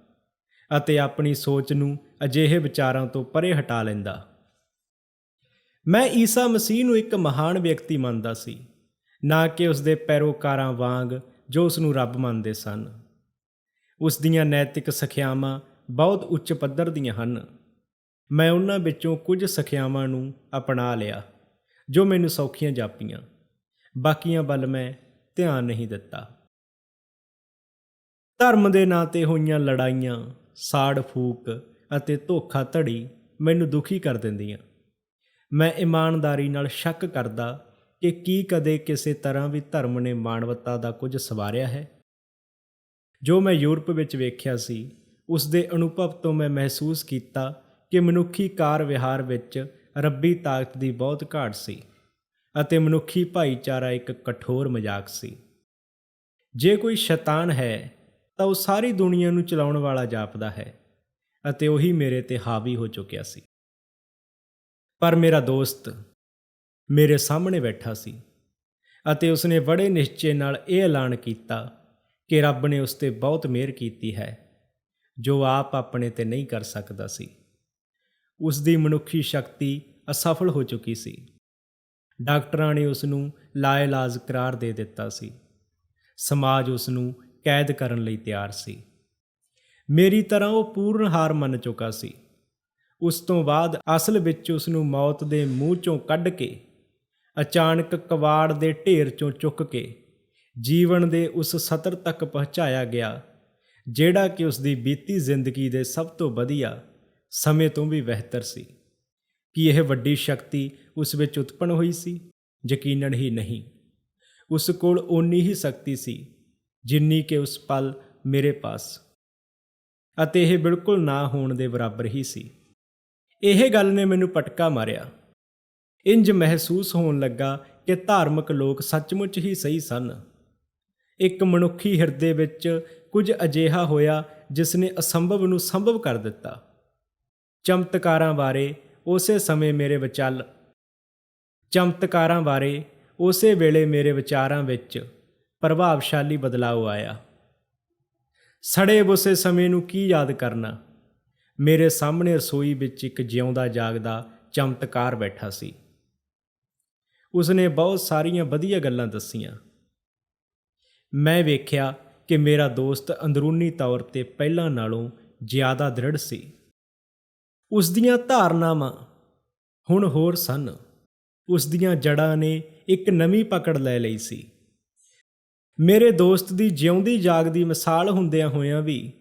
ਅਤੇ ਆਪਣੀ ਸੋਚ ਨੂੰ ਅਜਿਹੇ ਵਿਚਾਰਾਂ ਤੋਂ ਪਰੇ ਹਟਾ ਲੈਂਦਾ। ਮੈਂ ਈਸਾ ਮਸੀਹ ਨੂੰ ਇੱਕ ਮਹਾਨ ਵਿਅਕਤੀ ਮੰਨਦਾ ਸੀ, ਨਾ ਕਿ ਉਸ ਦੇ ਪੈਰੋਕਾਰਾਂ ਵਾਂਗ ਜੋ ਉਸ ਨੂੰ ਰੱਬ ਮੰਨਦੇ ਸਨ। ਉਸ ਦੀਆਂ ਨੈਤਿਕ ਸਿੱਖਿਆਵਾਂ ਬਹੁਤ ਉੱਚ ਪੱਧਰ ਦੀਆਂ ਹਨ। ਮੈਂ ਉਹਨਾਂ ਵਿੱਚੋਂ ਕੁਝ ਸਿੱਖਿਆਵਾਂ ਨੂੰ ਅਪਣਾ ਲਿਆ ਜੋ ਮੈਨੂੰ ਸੌਖੀਆਂ ਜਾਪੀਆਂ, ਬਾਕੀਆਂ ਵੱਲ ਮੈਂ ਧਿਆਨ ਨਹੀਂ ਦਿੱਤਾ। ਧਰਮ ਦੇ ਨਾਂ 'ਤੇ ਹੋਈਆਂ ਲੜਾਈਆਂ, ਸਾੜ ਫੂਕ ਅਤੇ ਧੋਖਾਧੜੀ ਮੈਨੂੰ ਦੁਖੀ ਕਰ ਦਿੰਦੀਆਂ। ਮੈਂ ਇਮਾਨਦਾਰੀ ਨਾਲ ਸ਼ੱਕ ਕਰਦਾ ਕਿ ਕੀ ਕਦੇ ਕਿਸੇ ਤਰ੍ਹਾਂ ਵੀ ਧਰਮ ਨੇ ਮਾਨਵਤਾ ਦਾ ਕੁਝ ਸਵਾਰਿਆ ਹੈ। ਜੋ ਮੈਂ ਯੂਰਪ ਵਿੱਚ ਵੇਖਿਆ ਸੀ, ਉਸ ਦੇ ਅਨੁਭਵ ਤੋਂ ਮੈਂ ਮਹਿਸੂਸ ਕੀਤਾ ਕਿ ਮਨੁੱਖੀ ਕਾਰ ਵਿਹਾਰ ਵਿੱਚ ਰੱਬੀ ਤਾਕਤ ਦੀ ਬਹੁਤ ਘਾਟ ਸੀ ਅਤੇ ਮਨੁੱਖੀ ਭਾਈਚਾਰਾ ਇੱਕ ਕਠੋਰ ਮਜ਼ਾਕ ਸੀ। ਜੇ ਕੋਈ ਸ਼ੈਤਾਨ ਹੈ ਤਾਂ ਉਹ ਸਾਰੀ ਦੁਨੀਆ ਨੂੰ ਚਲਾਉਣ ਵਾਲਾ ਜਾਪਦਾ ਹੈ ਅਤੇ ਉਹੀ ਮੇਰੇ ਤੇ ਹਾਵੀ ਹੋ ਚੁੱਕਿਆ ਸੀ। ਪਰ ਮੇਰਾ ਦੋਸਤ ਮੇਰੇ ਸਾਹਮਣੇ ਬੈਠਾ ਸੀ ਅਤੇ ਉਸਨੇ ਬੜੇ ਨਿਸ਼ਚੇ ਨਾਲ ਇਹ ਐਲਾਨ ਕੀਤਾ ਕਿ ਰੱਬ ਨੇ ਉਸ 'ਤੇ ਬਹੁਤ ਮਿਹਰ ਕੀਤੀ ਹੈ ਜੋ ਆਪ ਆਪਣੇ 'ਤੇ ਨਹੀਂ ਕਰ ਸਕਦਾ ਸੀ। ਉਸ ਦੀ ਮਨੁੱਖੀ ਸ਼ਕਤੀ ਅਸਫਲ ਹੋ ਚੁੱਕੀ ਸੀ। ਡਾਕਟਰਾਂ ਨੇ ਉਸ ਨੂੰ ਲਾਇਲਾਜ ਕਰਾਰ ਦੇ ਦਿੱਤਾ ਸੀ। ਸਮਾਜ ਉਸ ਨੂੰ ਕੈਦ ਕਰਨ ਲਈ ਤਿਆਰ ਸੀ। ਮੇਰੀ ਤਰ੍ਹਾਂ ਉਹ ਪੂਰਨ ਹਾਰ ਮੰਨ ਚੁੱਕਾ ਸੀ। ਉਸ ਤੋਂ ਬਾਅਦ ਅਸਲ ਵਿੱਚ ਉਸ ਨੂੰ ਮੌਤ ਦੇ ਮੂੰਹ 'ਚੋਂ ਕੱਢ ਕੇ, ਅਚਾਨਕ ਕਬਾੜ ਦੇ ਢੇਰ 'ਚੋਂ ਚੁੱਕ ਕੇ ਜੀਵਨ ਦੇ ਉਸ ਸਤਰ ਤੱਕ ਪਹੁੰਚਾਇਆ ਗਿਆ ਜਿਹੜਾ ਕਿ ਉਸ ਦੀ ਬੀਤੀ ਜ਼ਿੰਦਗੀ ਦੇ ਸਭ ਤੋਂ ਵਧੀਆ ਸਮੇਂ ਤੋਂ ਵੀ ਬਿਹਤਰ ਸੀ। ਕੀ ਇਹ ਵੱਡੀ ਸ਼ਕਤੀ ਉਸ ਵਿੱਚ ਉਤਪੰਨ ਹੋਈ ਸੀ? ਯਕੀਨਨ ਹੀ ਨਹੀਂ। ਉਸ ਕੋਲ ਓਨੀ ਹੀ ਸ਼ਕਤੀ ਸੀ ਜਿੰਨੀ ਕਿ ਉਸ ਪਲ ਮੇਰੇ ਪਾਸ, ਅਤੇ ਇਹ ਬਿਲਕੁਲ ਨਾ ਹੋਣ ਦੇ ਬਰਾਬਰ ਹੀ ਸੀ। ਇਹ ਗੱਲ ਨੇ ਮੈਨੂੰ ਪਟਕਾ ਮਾਰਿਆ। ਇੰਜ ਮਹਿਸੂਸ ਹੋਣ ਲੱਗਾ ਕਿ ਧਾਰਮਿਕ ਲੋਕ ਸੱਚਮੁੱਚ ਹੀ ਸਹੀ ਸਨ। ਇੱਕ ਮਨੁੱਖੀ ਹਿਰਦੇ ਵਿੱਚ ਕੁਝ ਅਜਿਹਾ ਹੋਇਆ ਜਿਸ ਨੇ ਅਸੰਭਵ ਨੂੰ ਸੰਭਵ ਕਰ ਦਿੱਤਾ। ਚਮਤਕਾਰਾਂ ਬਾਰੇ ਉਸੇ ਵੇਲੇ ਮੇਰੇ ਵਿਚਾਰਾਂ ਵਿੱਚ ਪ੍ਰਭਾਵਸ਼ਾਲੀ ਬਦਲਾਅ ਆਇਆ। ਸੜੇ ਬੁਸੇ ਸਮੇਂ ਨੂੰ ਕੀ ਯਾਦ ਕਰਨਾ। ਮੇਰੇ ਸਾਹਮਣੇ ਰਸੋਈ ਵਿੱਚ ਇੱਕ ਜਿਉਂਦਾ ਜਾਗਦਾ ਚਮਤਕਾਰ ਬੈਠਾ ਸੀ। ਉਸਨੇ ਬਹੁਤ ਸਾਰੀਆਂ ਵਧੀਆ ਗੱਲਾਂ ਦੱਸੀਆਂ। ਮੈਂ ਵੇਖਿਆ ਕਿ ਮੇਰਾ ਦੋਸਤ ਅੰਦਰੂਨੀ ਤੌਰ 'ਤੇ ਪਹਿਲਾਂ ਨਾਲੋਂ ਜ਼ਿਆਦਾ ਦ੍ਰਿੜ ਸੀ। ਉਸ ਦੀਆਂ ਧਾਰਨਾਵਾਂ ਹੁਣ ਹੋਰ ਸਨ। ਉਸ ਦੀਆਂ ਜੜ੍ਹਾਂ ਨੇ ਇੱਕ ਨਵੀਂ ਪਕੜ ਲੈ ਲਈ ਸੀ। ਮੇਰੇ ਦੋਸਤ ਦੀ ਜਿਉਂਦੀ ਜਾਗਦੀ ਮਿਸਾਲ ਹੁੰਦਿਆਂ ਹੋਇਆਂ ਵੀ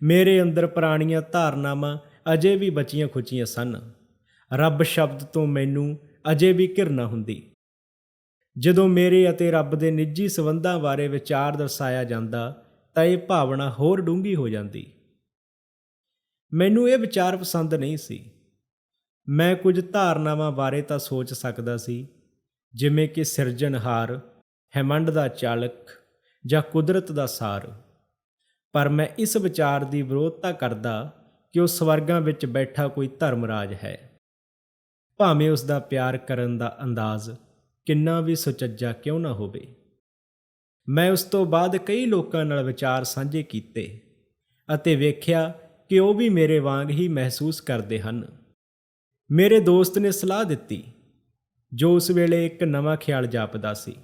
ਮੇਰੇ ਅੰਦਰ ਪੁਰਾਣੀਆਂ ਧਾਰਨਾਵਾਂ ਅਜੇ ਵੀ ਬਚੀਆਂ ਖੁਚੀਆਂ ਸਨ। ਰੱਬ ਸ਼ਬਦ ਤੋਂ ਮੈਨੂੰ ਅਜੇ ਵੀ ਘਿਰਨਾ ਹੁੰਦੀ। ਜਦੋਂ ਮੇਰੇ ਅਤੇ ਰੱਬ ਦੇ ਨਿੱਜੀ ਸੰਬੰਧਾਂ ਬਾਰੇ ਵਿਚਾਰ ਦਰਸਾਇਆ ਜਾਂਦਾ ਤਾਂ ਇਹ ਭਾਵਨਾ ਹੋਰ ਡੂੰਘੀ ਹੋ ਜਾਂਦੀ। ਮੈਨੂੰ ਇਹ ਵਿਚਾਰ ਪਸੰਦ ਨਹੀਂ ਸੀ। ਮੈਂ ਕੁਝ ਧਾਰਨਾਵਾਂ ਬਾਰੇ ਤਾਂ ਸੋਚ ਸਕਦਾ ਸੀ, ਜਿਵੇਂ ਕਿ ਸਿਰਜਣਹਾਰ, ਹਿਮੰਡ ਦਾ ਚਾਲਕ ਜਾਂ ਕੁਦਰਤ ਦਾ ਸਾਰ, ਪਰ ਮੈਂ ਇਸ ਵਿਚਾਰ ਦੀ ਵਿਰੋਧਤਾ ਕਰਦਾ ਕਿ ਉਹ ਸਵਰਗਾਂ ਵਿੱਚ ਬੈਠਾ ਕੋਈ ਧਰਮਰਾਜ ਹੈ, ਭਾਵੇਂ ਉਸ ਦਾ ਪਿਆਰ ਕਰਨ ਦਾ ਅੰਦਾਜ਼ ਕਿੰਨਾ ਵੀ ਸੁਚੱਜਾ ਕਿਉਂ ਨਾ ਹੋਵੇ। ਮੈਂ ਉਸ ਤੋਂ ਬਾਅਦ ਕਈ ਲੋਕਾਂ ਨਾਲ ਵਿਚਾਰ ਸਾਂਝੇ ਕੀਤੇ ਅਤੇ ਵੇਖਿਆ ਕਿ ਉਹ ਵੀ ਮੇਰੇ ਵਾਂਗ ਹੀ ਮਹਿਸੂਸ ਕਰਦੇ ਹਨ। ਮੇਰੇ ਦੋਸਤ ਨੇ ਸਲਾਹ ਦਿੱਤੀ, ਜੋ ਉਸ ਵੇਲੇ ਇੱਕ ਨਵਾਂ ਖਿਆਲ ਜਾਪਦਾ ਸੀ।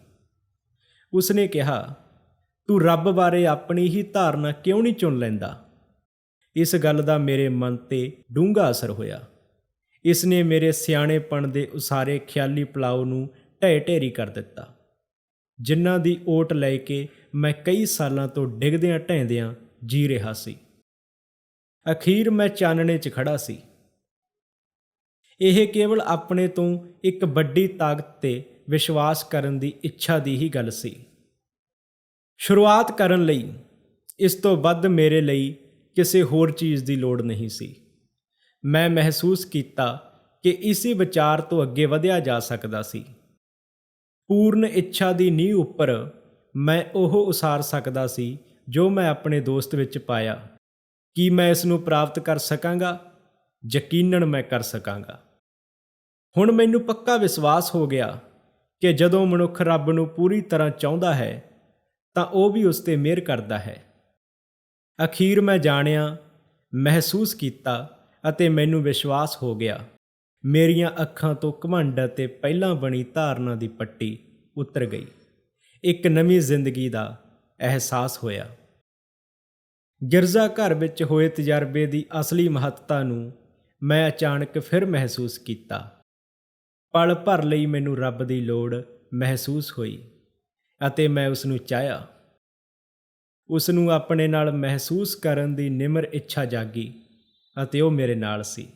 ਉਸਨੇ ਕਿਹਾ, ਤੂੰ ਰੱਬ ਬਾਰੇ ਆਪਣੀ ਹੀ ਧਾਰਨਾ ਕਿਉਂ ਨਹੀਂ ਚੁਣ ਲੈਂਦਾ? ਇਸ ਗੱਲ ਦਾ ਮੇਰੇ ਮਨ 'ਤੇ ਡੂੰਘਾ ਅਸਰ ਹੋਇਆ। ਇਸ ਨੇ ਮੇਰੇ ਸਿਆਣੇਪਣ ਦੇ ਉਸਾਰੇ ਖਿਆਲੀ ਪਲਾਓ ਨੂੰ ਢਹਿ ਢੇਰੀ ਕਰ ਦਿੱਤਾ, ਜਿਨ੍ਹਾਂ ਦੀ ਓਟ ਲੈ ਕੇ ਮੈਂ ਕਈ ਸਾਲਾਂ ਤੋਂ ਡਿੱਗਦਿਆਂ ਢਹਿੰਦਿਆਂ ਜੀ ਰਿਹਾ ਸੀ। ਅਖੀਰ ਮੈਂ ਚਾਨਣੇ 'ਚ ਖੜਾ ਸੀ। ਇਹ ਕੇਵਲ ਆਪਣੇ ਤੋਂ ਇੱਕ ਵੱਡੀ ਤਾਕਤ 'ਤੇ ਵਿਸ਼ਵਾਸ ਕਰਨ ਦੀ ਇੱਛਾ ਦੀ ਹੀ ਗੱਲ ਸੀ। ਸ਼ੁਰੂਆਤ ਕਰਨ ਲਈ ਇਸ ਤੋਂ ਵੱਧ ਮੇਰੇ ਲਈ ਕਿਸੇ ਹੋਰ ਚੀਜ਼ ਦੀ ਲੋੜ ਨਹੀਂ ਸੀ। ਮੈਂ ਮਹਿਸੂਸ ਕੀਤਾ ਕਿ ਇਸੇ ਵਿਚਾਰ ਤੋਂ ਅੱਗੇ ਵਧਿਆ ਜਾ ਸਕਦਾ ਸੀ। ਪੂਰਨ ਇੱਛਾ ਦੀ ਨੀਂਹ ਉੱਪਰ ਮੈਂ ਉਹ ਉਸਾਰ ਸਕਦਾ ਸੀ ਜੋ ਮੈਂ ਆਪਣੇ ਦੋਸਤ ਵਿੱਚ ਪਾਇਆ। ਕੀ ਮੈਂ ਇਸ ਨੂੰ ਪ੍ਰਾਪਤ ਕਰ ਸਕਾਂਗਾ? ਯਕੀਨਨ ਮੈਂ ਕਰ ਸਕਾਂਗਾ। ਹੁਣ ਮੈਨੂੰ ਪੱਕਾ ਵਿਸ਼ਵਾਸ ਹੋ ਗਿਆ ਕਿ ਜਦੋਂ ਮਨੁੱਖ ਰੱਬ ਨੂੰ ਪੂਰੀ ਤਰ੍ਹਾਂ ਚਾਹੁੰਦਾ ਹੈ ਤਾਂ ਉਹ ਵੀ ਉਸ 'ਤੇ ਮਿਹਰ ਕਰਦਾ ਹੈ। ਅਖੀਰ ਮੈਂ ਜਾਣਿਆ, ਮਹਿਸੂਸ ਕੀਤਾ ਅਤੇ ਮੈਨੂੰ ਵਿਸ਼ਵਾਸ ਹੋ ਗਿਆ। ਮੇਰੀਆਂ ਅੱਖਾਂ ਤੋਂ ਘਮੰਡ ਅਤੇ ਪਹਿਲਾਂ ਬਣੀ ਧਾਰਨਾ ਦੀ ਪੱਟੀ ਉਤਰ ਗਈ। ਇੱਕ ਨਵੀਂ ਜ਼ਿੰਦਗੀ ਦਾ ਅਹਿਸਾਸ ਹੋਇਆ। ਗਿਰਜਾ ਘਰ ਵਿੱਚ ਹੋਏ ਤਜਰਬੇ ਦੀ ਅਸਲੀ ਮਹੱਤਤਾ ਨੂੰ ਮੈਂ ਅਚਾਨਕ ਫਿਰ ਮਹਿਸੂਸ ਕੀਤਾ। ਪਲ ਭਰ ਲਈ ਮੈਨੂੰ ਰੱਬ ਦੀ ਲੋੜ ਮਹਿਸੂਸ ਹੋਈ ਅਤੇ ਮੈਂ ਉਸ ਨੂੰ ਚਾਹਿਆ। ਉਸ ਨੂੰ ਆਪਣੇ ਨਾਲ ਮਹਿਸੂਸ ਕਰਨ ਦੀ ਨਿਮਰ ਇੱਛਾ ਜਾਗੀ ਅਤੇ ਉਹ ਮੇਰੇ ਨਾਲ ਸੀ।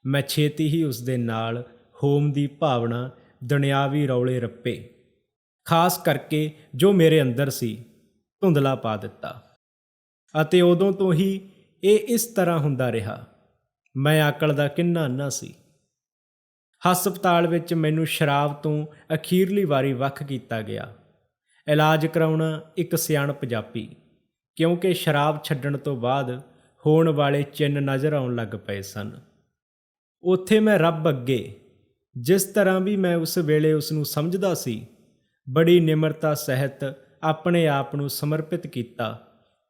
ਮੈਂ ਛੇਤੀ ਹੀ ਉਸ ਦੇ ਨਾਲ ਹੋਮ ਦੀ ਭਾਵਨਾ ਦੁਨਿਆਵੀ ਰੌਲੇ ਰੱਪੇ, ਖਾਸ ਕਰਕੇ ਜੋ ਮੇਰੇ ਅੰਦਰ ਸੀ, ਧੁੰਦਲਾ ਪਾ ਦਿੱਤਾ। ਅਤੇ ਉਦੋਂ ਤੋਂ ਹੀ ਇਹ ਇਸ ਤਰ੍ਹਾਂ ਹੁੰਦਾ ਰਿਹਾ। ਮੈਂ ਅਕਲ ਦਾ ਕਿੰਨਾ ਅੰਨਾ ਸੀ। ਹਸਪਤਾਲ ਵਿੱਚ ਮੈਨੂੰ ਸ਼ਰਾਬ ਤੋਂ ਅਖੀਰਲੀ ਵਾਰੀ ਵੱਖ ਕੀਤਾ ਗਿਆ। ਇਲਾਜ ਕਰਾਉਣਾ ਇੱਕ ਸਿਆਣਪ ਜਾਪੀ, ਕਿਉਂਕਿ ਸ਼ਰਾਬ ਛੱਡਣ ਤੋਂ ਬਾਅਦ ਹੋਣ ਵਾਲੇ ਚਿੰਨ੍ਹ ਨਜ਼ਰ ਆਉਣ ਲੱਗ ਪਏ ਸਨ। ਉੱਥੇ ਮੈਂ ਰੱਬ ਅੱਗੇ, ਜਿਸ ਤਰ੍ਹਾਂ ਵੀ ਮੈਂ ਉਸ ਵੇਲੇ ਉਸ ਨੂੰ ਸਮਝਦਾ ਸੀ, ਬੜੀ ਨਿਮਰਤਾ ਸਹਿਤ ਆਪਣੇ ਆਪ ਨੂੰ ਸਮਰਪਿਤ ਕੀਤਾ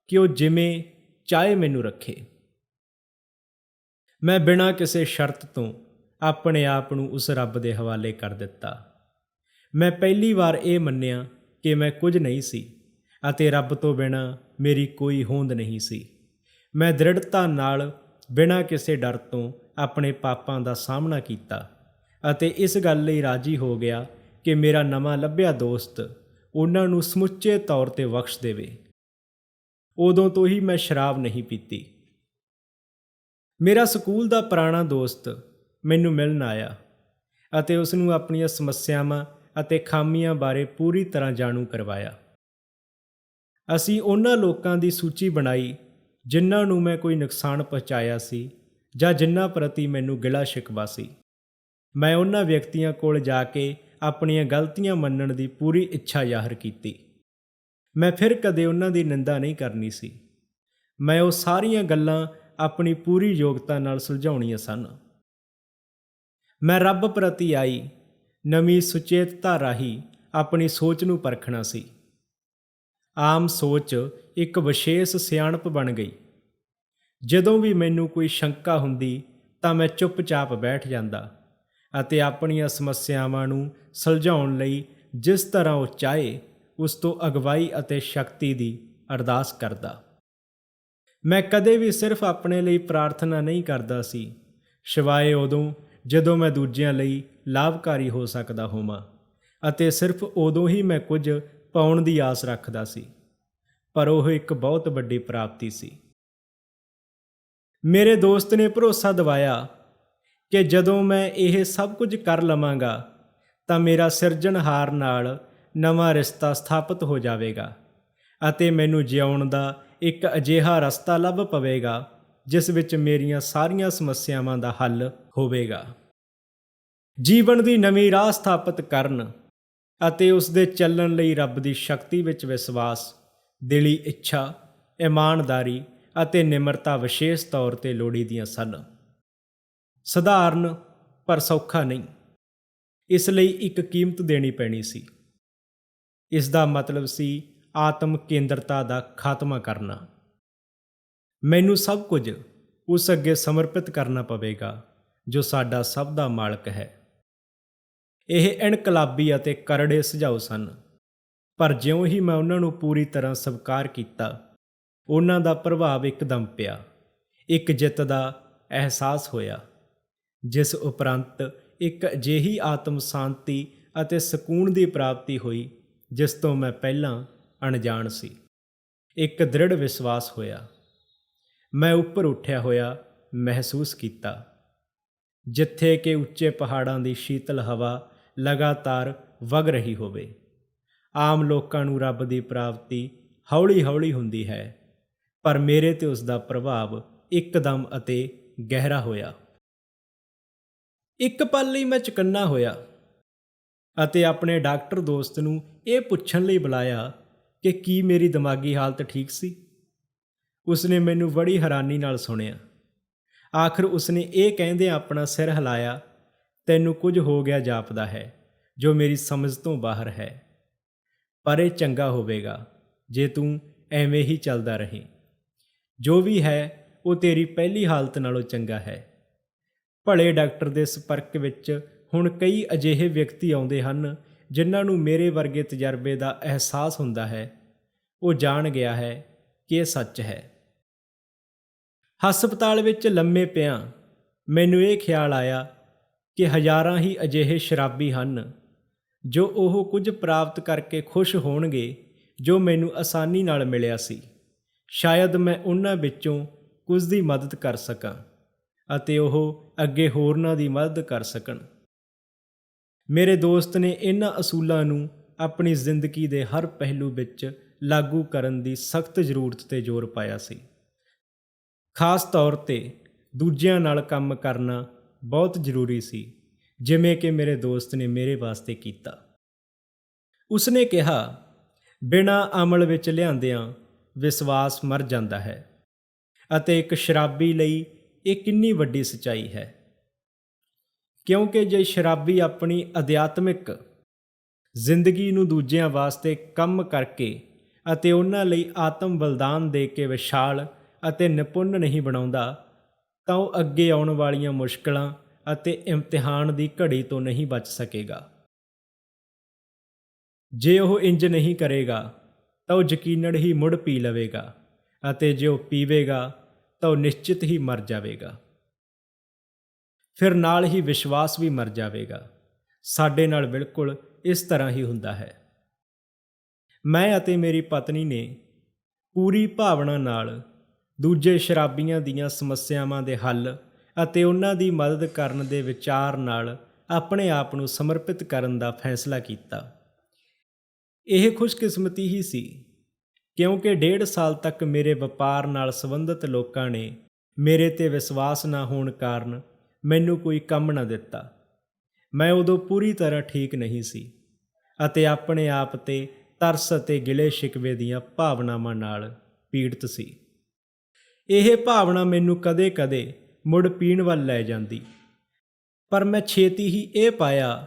ਕਿ ਉਹ ਜਿਵੇਂ ਚਾਹੇ ਮੈਨੂੰ ਰੱਖੇ। ਮੈਂ ਬਿਨਾਂ ਕਿਸੇ ਸ਼ਰਤ ਤੋਂ ਆਪਣੇ ਆਪ ਨੂੰ ਉਸ ਰੱਬ ਦੇ ਹਵਾਲੇ ਕਰ ਦਿੱਤਾ। ਮੈਂ ਪਹਿਲੀ ਵਾਰ ਇਹ ਮੰਨਿਆ ਕਿ ਮੈਂ ਕੁਝ ਨਹੀਂ ਸੀ ਅਤੇ ਰੱਬ ਤੋਂ ਬਿਨਾਂ ਮੇਰੀ ਕੋਈ ਹੋਂਦ ਨਹੀਂ ਸੀ। ਮੈਂ ਦ੍ਰਿੜਤਾ ਨਾਲ ਬਿਨਾਂ ਕਿਸੇ ਡਰ ਤੋਂ ਆਪਣੇ ਪਾਪਾਂ ਦਾ ਸਾਹਮਣਾ ਕੀਤਾ ਅਤੇ ਇਸ ਗੱਲ ਲਈ ਰਾਜ਼ੀ ਹੋ ਗਿਆ ਕਿ ਮੇਰਾ ਨਵਾਂ ਲੱਭਿਆ ਦੋਸਤ ਉਹਨਾਂ ਨੂੰ ਸਮੁੱਚੇ ਤੌਰ 'ਤੇ ਬਖਸ਼ ਦੇਵੇ। ਉਦੋਂ ਤੋਂ ਹੀ ਮੈਂ ਸ਼ਰਾਬ ਨਹੀਂ ਪੀਤੀ। ਮੇਰਾ ਸਕੂਲ ਦਾ ਪੁਰਾਣਾ ਦੋਸਤ ਮੈਨੂੰ ਮਿਲਣ ਆਇਆ ਅਤੇ ਉਸ ਨੂੰ ਆਪਣੀਆਂ ਸਮੱਸਿਆਵਾਂ ਅਤੇ ਖਾਮੀਆਂ ਬਾਰੇ ਪੂਰੀ ਤਰ੍ਹਾਂ ਜਾਣੂ ਕਰਵਾਇਆ। ਅਸੀਂ ਉਹਨਾਂ ਲੋਕਾਂ ਦੀ ਸੂਚੀ ਬਣਾਈ ਜਿਨ੍ਹਾਂ ਨੂੰ ਮੈਂ ਕੋਈ ਨੁਕਸਾਨ ਪਹੁੰਚਾਇਆ ਸੀ ਜਾਂ ਜਿਨ੍ਹਾਂ ਪ੍ਰਤੀ ਮੈਨੂੰ ਗਿਲਾ ਸ਼ਿਕਵਾ ਸੀ। ਮੈਂ ਉਹਨਾਂ ਵਿਅਕਤੀਆਂ ਕੋਲ ਜਾ ਕੇ ਆਪਣੀਆਂ ਗਲਤੀਆਂ ਮੰਨਣ ਦੀ ਪੂਰੀ ਇੱਛਾ ਜ਼ਾਹਰ ਕੀਤੀ। ਮੈਂ ਫਿਰ ਕਦੇ ਉਹਨਾਂ ਦੀ ਨਿੰਦਾ ਨਹੀਂ ਕਰਨੀ ਸੀ। ਮੈਂ ਉਹ ਸਾਰੀਆਂ ਗੱਲਾਂ ਆਪਣੀ ਪੂਰੀ ਯੋਗਤਾ ਨਾਲ ਸੁਲਝਾਉਣੀਆਂ ਸਨ। ਮੈਂ ਰੱਬ ਪ੍ਰਤੀ ਆਈ ਨਵੀਂ ਸੁਚੇਤਤਾ ਰਾਹੀਂ ਆਪਣੀ ਸੋਚ ਨੂੰ ਪਰਖਣਾ ਸੀ। ਆਮ ਸੋਚ ਇੱਕ ਵਿਸ਼ੇਸ਼ ਸਿਆਣਪ ਬਣ ਗਈ। ਜਦੋਂ ਵੀ ਮੈਨੂੰ ਕੋਈ ਸ਼ੰਕਾ ਹੁੰਦੀ ਤਾਂ ਮੈਂ ਚੁੱਪਚਾਪ ਬੈਠ ਜਾਂਦਾ ਅਤੇ ਆਪਣੀਆਂ ਸਮੱਸਿਆਵਾਂ ਨੂੰ ਸੁਲਝਾਉਣ ਲਈ ਜਿਸ ਤਰ੍ਹਾਂ ਉਹ ਚਾਹੇ ਉਸ ਤੋਂ ਅਗਵਾਈ ਅਤੇ ਸ਼ਕਤੀ ਦੀ ਅਰਦਾਸ ਕਰਦਾ। ਮੈਂ ਕਦੇ ਵੀ ਸਿਰਫ ਆਪਣੇ ਲਈ ਪ੍ਰਾਰਥਨਾ ਨਹੀਂ ਕਰਦਾ ਸੀ, ਸਿਵਾਏ ਉਦੋਂ ਜਦੋਂ ਮੈਂ ਦੂਜਿਆਂ ਲਈ ਲਾਭਕਾਰੀ ਹੋ ਸਕਦਾ ਹੋਵਾਂ, ਅਤੇ ਸਿਰਫ ਉਦੋਂ ਹੀ ਮੈਂ ਕੁਝ ਪਾਉਣ ਦੀ ਆਸ ਰੱਖਦਾ ਸੀ। ਪਰ ਉਹ ਇੱਕ ਬਹੁਤ ਵੱਡੀ ਪ੍ਰਾਪਤੀ ਸੀ। ਮੇਰੇ ਦੋਸਤ ਨੇ ਭਰੋਸਾ ਦਿਵਾਇਆ ਕਿ ਜਦੋਂ ਮੈਂ ਇਹ ਸਭ ਕੁਝ ਕਰ ਲਵਾਂਗਾ ਤਾਂ ਮੇਰਾ ਸਿਰਜਣਹਾਰ ਨਾਲ ਨਵਾਂ ਰਿਸ਼ਤਾ ਸਥਾਪਿਤ ਹੋ ਜਾਵੇਗਾ ਅਤੇ ਮੈਨੂੰ ਜਿਉਣ ਦਾ ਇੱਕ ਅਜਿਹਾ ਰਸਤਾ ਲੱਭ ਪਵੇਗਾ ਜਿਸ ਵਿੱਚ ਮੇਰੀਆਂ ਸਾਰੀਆਂ ਸਮੱਸਿਆਵਾਂ ਦਾ ਹੱਲ ਹੋਵੇਗਾ। ਜੀਵਨ ਦੀ ਨਵੀਂ ਰਾਹ ਸਥਾਪਿਤ ਕਰਨ ਅਤੇ ਉਸ ਦੇ ਚੱਲਣ ਲਈ ਰੱਬ ਦੀ ਸ਼ਕਤੀ ਵਿੱਚ ਵਿਸ਼ਵਾਸ, ਦਿਲੀ ਇੱਛਾ, ਇਮਾਨਦਾਰੀ ਅਤੇ ਨਿਮਰਤਾ ਵਿਸ਼ੇਸ਼ ਤੌਰ 'ਤੇ ਲੋੜੀਂਦੀਆਂ ਸਨ। ਸਧਾਰਨ ਪਰ ਸੌਖਾ ਨਹੀਂ। ਇਸ ਲਈ ਇੱਕ ਕੀਮਤ ਦੇਣੀ ਪੈਣੀ ਸੀ। ਇਸ ਦਾ ਮਤਲਬ ਸੀ ਆਤਮ ਕੇਂਦਰਤਾ ਦਾ ਖਾਤਮਾ ਕਰਨਾ। ਮੈਨੂੰ ਸਭ ਕੁਝ ਉਸ ਅੱਗੇ ਸਮਰਪਿਤ ਕਰਨਾ ਪਵੇਗਾ ਜੋ ਸਾਡਾ ਸਭ ਦਾ ਮਾਲਕ ਹੈ। ਇਹ ਇਨਕਲਾਬੀ ਅਤੇ ਕਰੜੇ ਸੁਝਾਅ ਸਨ, ਪਰ ਜਿਉਂ ਹੀ ਮੈਂ ਉਹਨਾਂ ਨੂੰ ਪੂਰੀ ਤਰ੍ਹਾਂ ਸਵੀਕਾਰ ਕੀਤਾ, ਉਹਨਾਂ ਦਾ ਪ੍ਰਭਾਵ ਇੱਕਦਮ ਪਿਆ। ਇੱਕ ਜਿੱਤ ਦਾ ਅਹਿਸਾਸ ਹੋਇਆ, ਜਿਸ ਉਪਰੰਤ ਇੱਕ ਅਜਿਹੀ ਆਤਮ ਸ਼ਾਂਤੀ ਅਤੇ ਸਕੂਨ ਦੀ ਪ੍ਰਾਪਤੀ ਹੋਈ ਜਿਸ ਤੋਂ ਮੈਂ ਪਹਿਲਾਂ ਅਣਜਾਣ ਸੀ। ਇੱਕ ਦ੍ਰਿੜ ਵਿਸ਼ਵਾਸ ਹੋਇਆ। ਮੈਂ ਉੱਪਰ ਉੱਠਿਆ ਹੋਇਆ ਮਹਿਸੂਸ ਕੀਤਾ, ਜਿੱਥੇ ਕਿ ਉੱਚੇ ਪਹਾੜਾਂ ਦੀ ਸ਼ੀਤਲ ਹਵਾ ਲਗਾਤਾਰ ਵਗ ਰਹੀ ਹੋਵੇ। ਆਮ ਲੋਕਾਂ ਨੂੰ ਰੱਬ ਦੀ ਪ੍ਰਾਪਤੀ ਹੌਲੀ-ਹੌਲੀ ਹੁੰਦੀ ਹੈ, ਪਰ ਮੇਰੇ 'ਤੇ ਉਸ ਦਾ ਪ੍ਰਭਾਵ ਇੱਕਦਮ ਅਤੇ ਗਹਿਰਾ ਹੋਇਆ। ਇੱਕ ਪਲ ਲਈ ਮੈਂ ਚੁਕੰਨਾ ਹੋਇਆ ਅਤੇ ਆਪਣੇ ਡਾਕਟਰ ਦੋਸਤ ਨੂੰ ਇਹ ਪੁੱਛਣ ਲਈ ਬੁਲਾਇਆ ਕਿ ਕੀ ਮੇਰੀ ਦਿਮਾਗੀ ਹਾਲਤ ਠੀਕ ਸੀ। ਉਸਨੇ ਮੈਨੂੰ ਬੜੀ ਹੈਰਾਨੀ ਨਾਲ ਸੁਣਿਆ। ਆਖਰ ਉਸਨੇ ਇਹ ਕਹਿੰਦੇ ਆਪਣਾ ਸਿਰ ਹਿਲਾਇਆ, ਤੈਨੂੰ ਕੁਝ ਹੋ ਗਿਆ ਜਾਪਦਾ ਹੈ ਜੋ ਮੇਰੀ ਸਮਝ ਤੋਂ ਬਾਹਰ ਹੈ, ਪਰ ਇਹ ਚੰਗਾ ਹੋਵੇਗਾ ਜੇ ਤੂੰ ਐਵੇਂ ਹੀ ਚੱਲਦਾ ਰਹੇ। ਜੋ ਵੀ ਹੈ ਉਹ ਤੇਰੀ ਪਹਿਲੀ ਹਾਲਤ ਨਾਲੋਂ ਚੰਗਾ ਹੈ। ਭਲੇ ਡਾਕਟਰ ਦੇ ਸੰਪਰਕ ਵਿੱਚ ਹੁਣ ਕਈ ਅਜਿਹੇ ਵਿਅਕਤੀ ਆਉਂਦੇ ਹਨ ਜਿਨ੍ਹਾਂ ਨੂੰ ਮੇਰੇ ਵਰਗੇ ਤਜਰਬੇ ਦਾ ਅਹਿਸਾਸ ਹੁੰਦਾ ਹੈ। ਉਹ ਜਾਣ ਗਿਆ ਹੈ ਕਿ ਇਹ ਸੱਚ ਹੈ। ਹਸਪਤਾਲ ਵਿੱਚ ਲੰਮੇ ਪਿਆਂ ਮੈਨੂੰ ਇਹ ਖਿਆਲ ਆਇਆ ਕਿ ਹਜ਼ਾਰਾਂ ਹੀ ਅਜਿਹੇ ਸ਼ਰਾਬੀ ਹਨ ਜੋ ਉਹ ਕੁਝ ਪ੍ਰਾਪਤ ਕਰਕੇ ਖੁਸ਼ ਹੋਣਗੇ ਜੋ ਮੈਨੂੰ ਆਸਾਨੀ ਨਾਲ ਮਿਲਿਆ ਸੀ। ਸ਼ਾਇਦ ਮੈਂ ਉਹਨਾਂ ਵਿੱਚੋਂ ਕੁਝ ਦੀ ਮਦਦ ਕਰ ਸਕਾਂ ਅਤੇ ਉਹ ਅੱਗੇ ਹੋਰਨਾਂ ਦੀ ਮਦਦ ਕਰ ਸਕਣ। ਮੇਰੇ ਦੋਸਤ ਨੇ ਇਹਨਾਂ ਅਸੂਲਾਂ ਨੂੰ ਆਪਣੀ ਜ਼ਿੰਦਗੀ ਦੇ ਹਰ ਪਹਿਲੂ ਵਿੱਚ ਲਾਗੂ ਕਰਨ ਦੀ ਸਖਤ ਜ਼ਰੂਰਤ 'ਤੇ ਜ਼ੋਰ ਪਾਇਆ ਸੀ। ਖਾਸ ਤੌਰ 'ਤੇ ਦੂਜਿਆਂ ਨਾਲ ਕੰਮ ਕਰਨਾ ਬਹੁਤ ਜ਼ਰੂਰੀ ਸੀ, ਜਿਵੇਂ ਕਿ ਮੇਰੇ ਦੋਸਤ ਨੇ ਮੇਰੇ ਵਾਸਤੇ ਕੀਤਾ। ਉਸਨੇ ਕਿਹਾ, ਬਿਨਾਂ ਅਮਲ ਵਿੱਚ ਲਿਆਂਦਿਆਂ ਵਿਸ਼ਵਾਸ ਮਰ ਜਾਂਦਾ ਹੈ ਅਤੇ ਇੱਕ ਸ਼ਰਾਬੀ ਲਈ ਇਹ ਕਿੰਨੀ ਵੱਡੀ ਸੱਚਾਈ ਹੈ, ਕਿਉਂਕਿ ਜੇ ਸ਼ਰਾਬੀ ਆਪਣੀ ਅਧਿਆਤਮਿਕ ਜ਼ਿੰਦਗੀ ਨੂੰ ਦੂਜਿਆਂ ਵਾਸਤੇ ਕੰਮ ਕਰਕੇ ਅਤੇ ਉਹਨਾਂ ਲਈ ਆਤਮ ਬਲਿਦਾਨ ਦੇ ਕੇ ਵਿਸ਼ਾਲ ਅਤੇ ਨਿਪੁੰਨ ਨਹੀਂ ਬਣਾਉਂਦਾ, ਤਾਂ ਉਹ ਅੱਗੇ ਆਉਣ ਵਾਲੀਆਂ ਮੁਸ਼ਕਲਾਂ ਅਤੇ ਇਮਤਿਹਾਨ ਦੀ ਘੜੀ ਤੋਂ ਨਹੀਂ ਬਚ ਸਕੇਗਾ। ਜੇ ਉਹ ਇੰਜ ਨਹੀਂ ਕਰੇਗਾ ਤਾਂ ਉਹ ਯਕੀਨਨ ਹੀ ਮੁੜ ਪੀ ਲਵੇਗਾ ਅਤੇ ਜੇ ਉਹ ਪੀਵੇਗਾ ਤਾਂ ਉਹ ਨਿਸ਼ਚਿਤ ਹੀ ਮਰ ਜਾਵੇਗਾ। ਫਿਰ ਨਾਲ ਹੀ ਵਿਸ਼ਵਾਸ ਵੀ ਮਰ ਜਾਵੇਗਾ। ਸਾਡੇ ਨਾਲ ਬਿਲਕੁਲ ਇਸ ਤਰ੍ਹਾਂ ਹੀ ਹੁੰਦਾ ਹੈ। ਮੈਂ ਅਤੇ ਮੇਰੀ ਪਤਨੀ ਨੇ ਪੂਰੀ ਭਾਵਨਾ ਨਾਲ ਦੂਜੇ ਸ਼ਰਾਬੀਆਂ ਦੀਆਂ ਸਮੱਸਿਆਵਾਂ ਦੇ ਹੱਲ ਅਤੇ ਉਹਨਾਂ ਦੀ ਮਦਦ ਕਰਨ ਦੇ ਵਿਚਾਰ ਨਾਲ ਆਪਣੇ ਆਪ ਨੂੰ ਸਮਰਪਿਤ ਕਰਨ ਦਾ ਫੈਸਲਾ ਕੀਤਾ। ਇਹ ਖੁਸ਼ਕਿਸਮਤੀ ਹੀ ਸੀ, ਕਿਉਂਕਿ 1.5 ਸਾਲ ਤੱਕ ਮੇਰੇ ਵਪਾਰ ਨਾਲ ਸੰਬੰਧਿਤ ਲੋਕਾਂ ਨੇ ਮੇਰੇ 'ਤੇ ਵਿਸ਼ਵਾਸ ਨਾ ਹੋਣ ਕਾਰਨ ਮੈਨੂੰ ਕੋਈ ਕੰਮ ਨਾ ਦਿੱਤਾ। ਮੈਂ ਉਦੋਂ ਪੂਰੀ ਤਰ੍ਹਾਂ ਠੀਕ ਨਹੀਂ ਸੀ ਅਤੇ ਆਪਣੇ ਆਪ 'ਤੇ ਤਰਸ ਅਤੇ ਗਿਲੇ ਸ਼ਿਕਵੇ ਦੀਆਂ ਭਾਵਨਾਵਾਂ ਨਾਲ ਪੀੜਤ ਸੀ। ਇਹ ਭਾਵਨਾ ਮੈਨੂੰ ਕਦੇ-ਕਦੇ ਮੁੜ ਪੀਣ ਵੱਲ ਲੈ ਜਾਂਦੀ, ਪਰ ਮੈਂ ਛੇਤੀ ਹੀ ਇਹ ਪਾਇਆ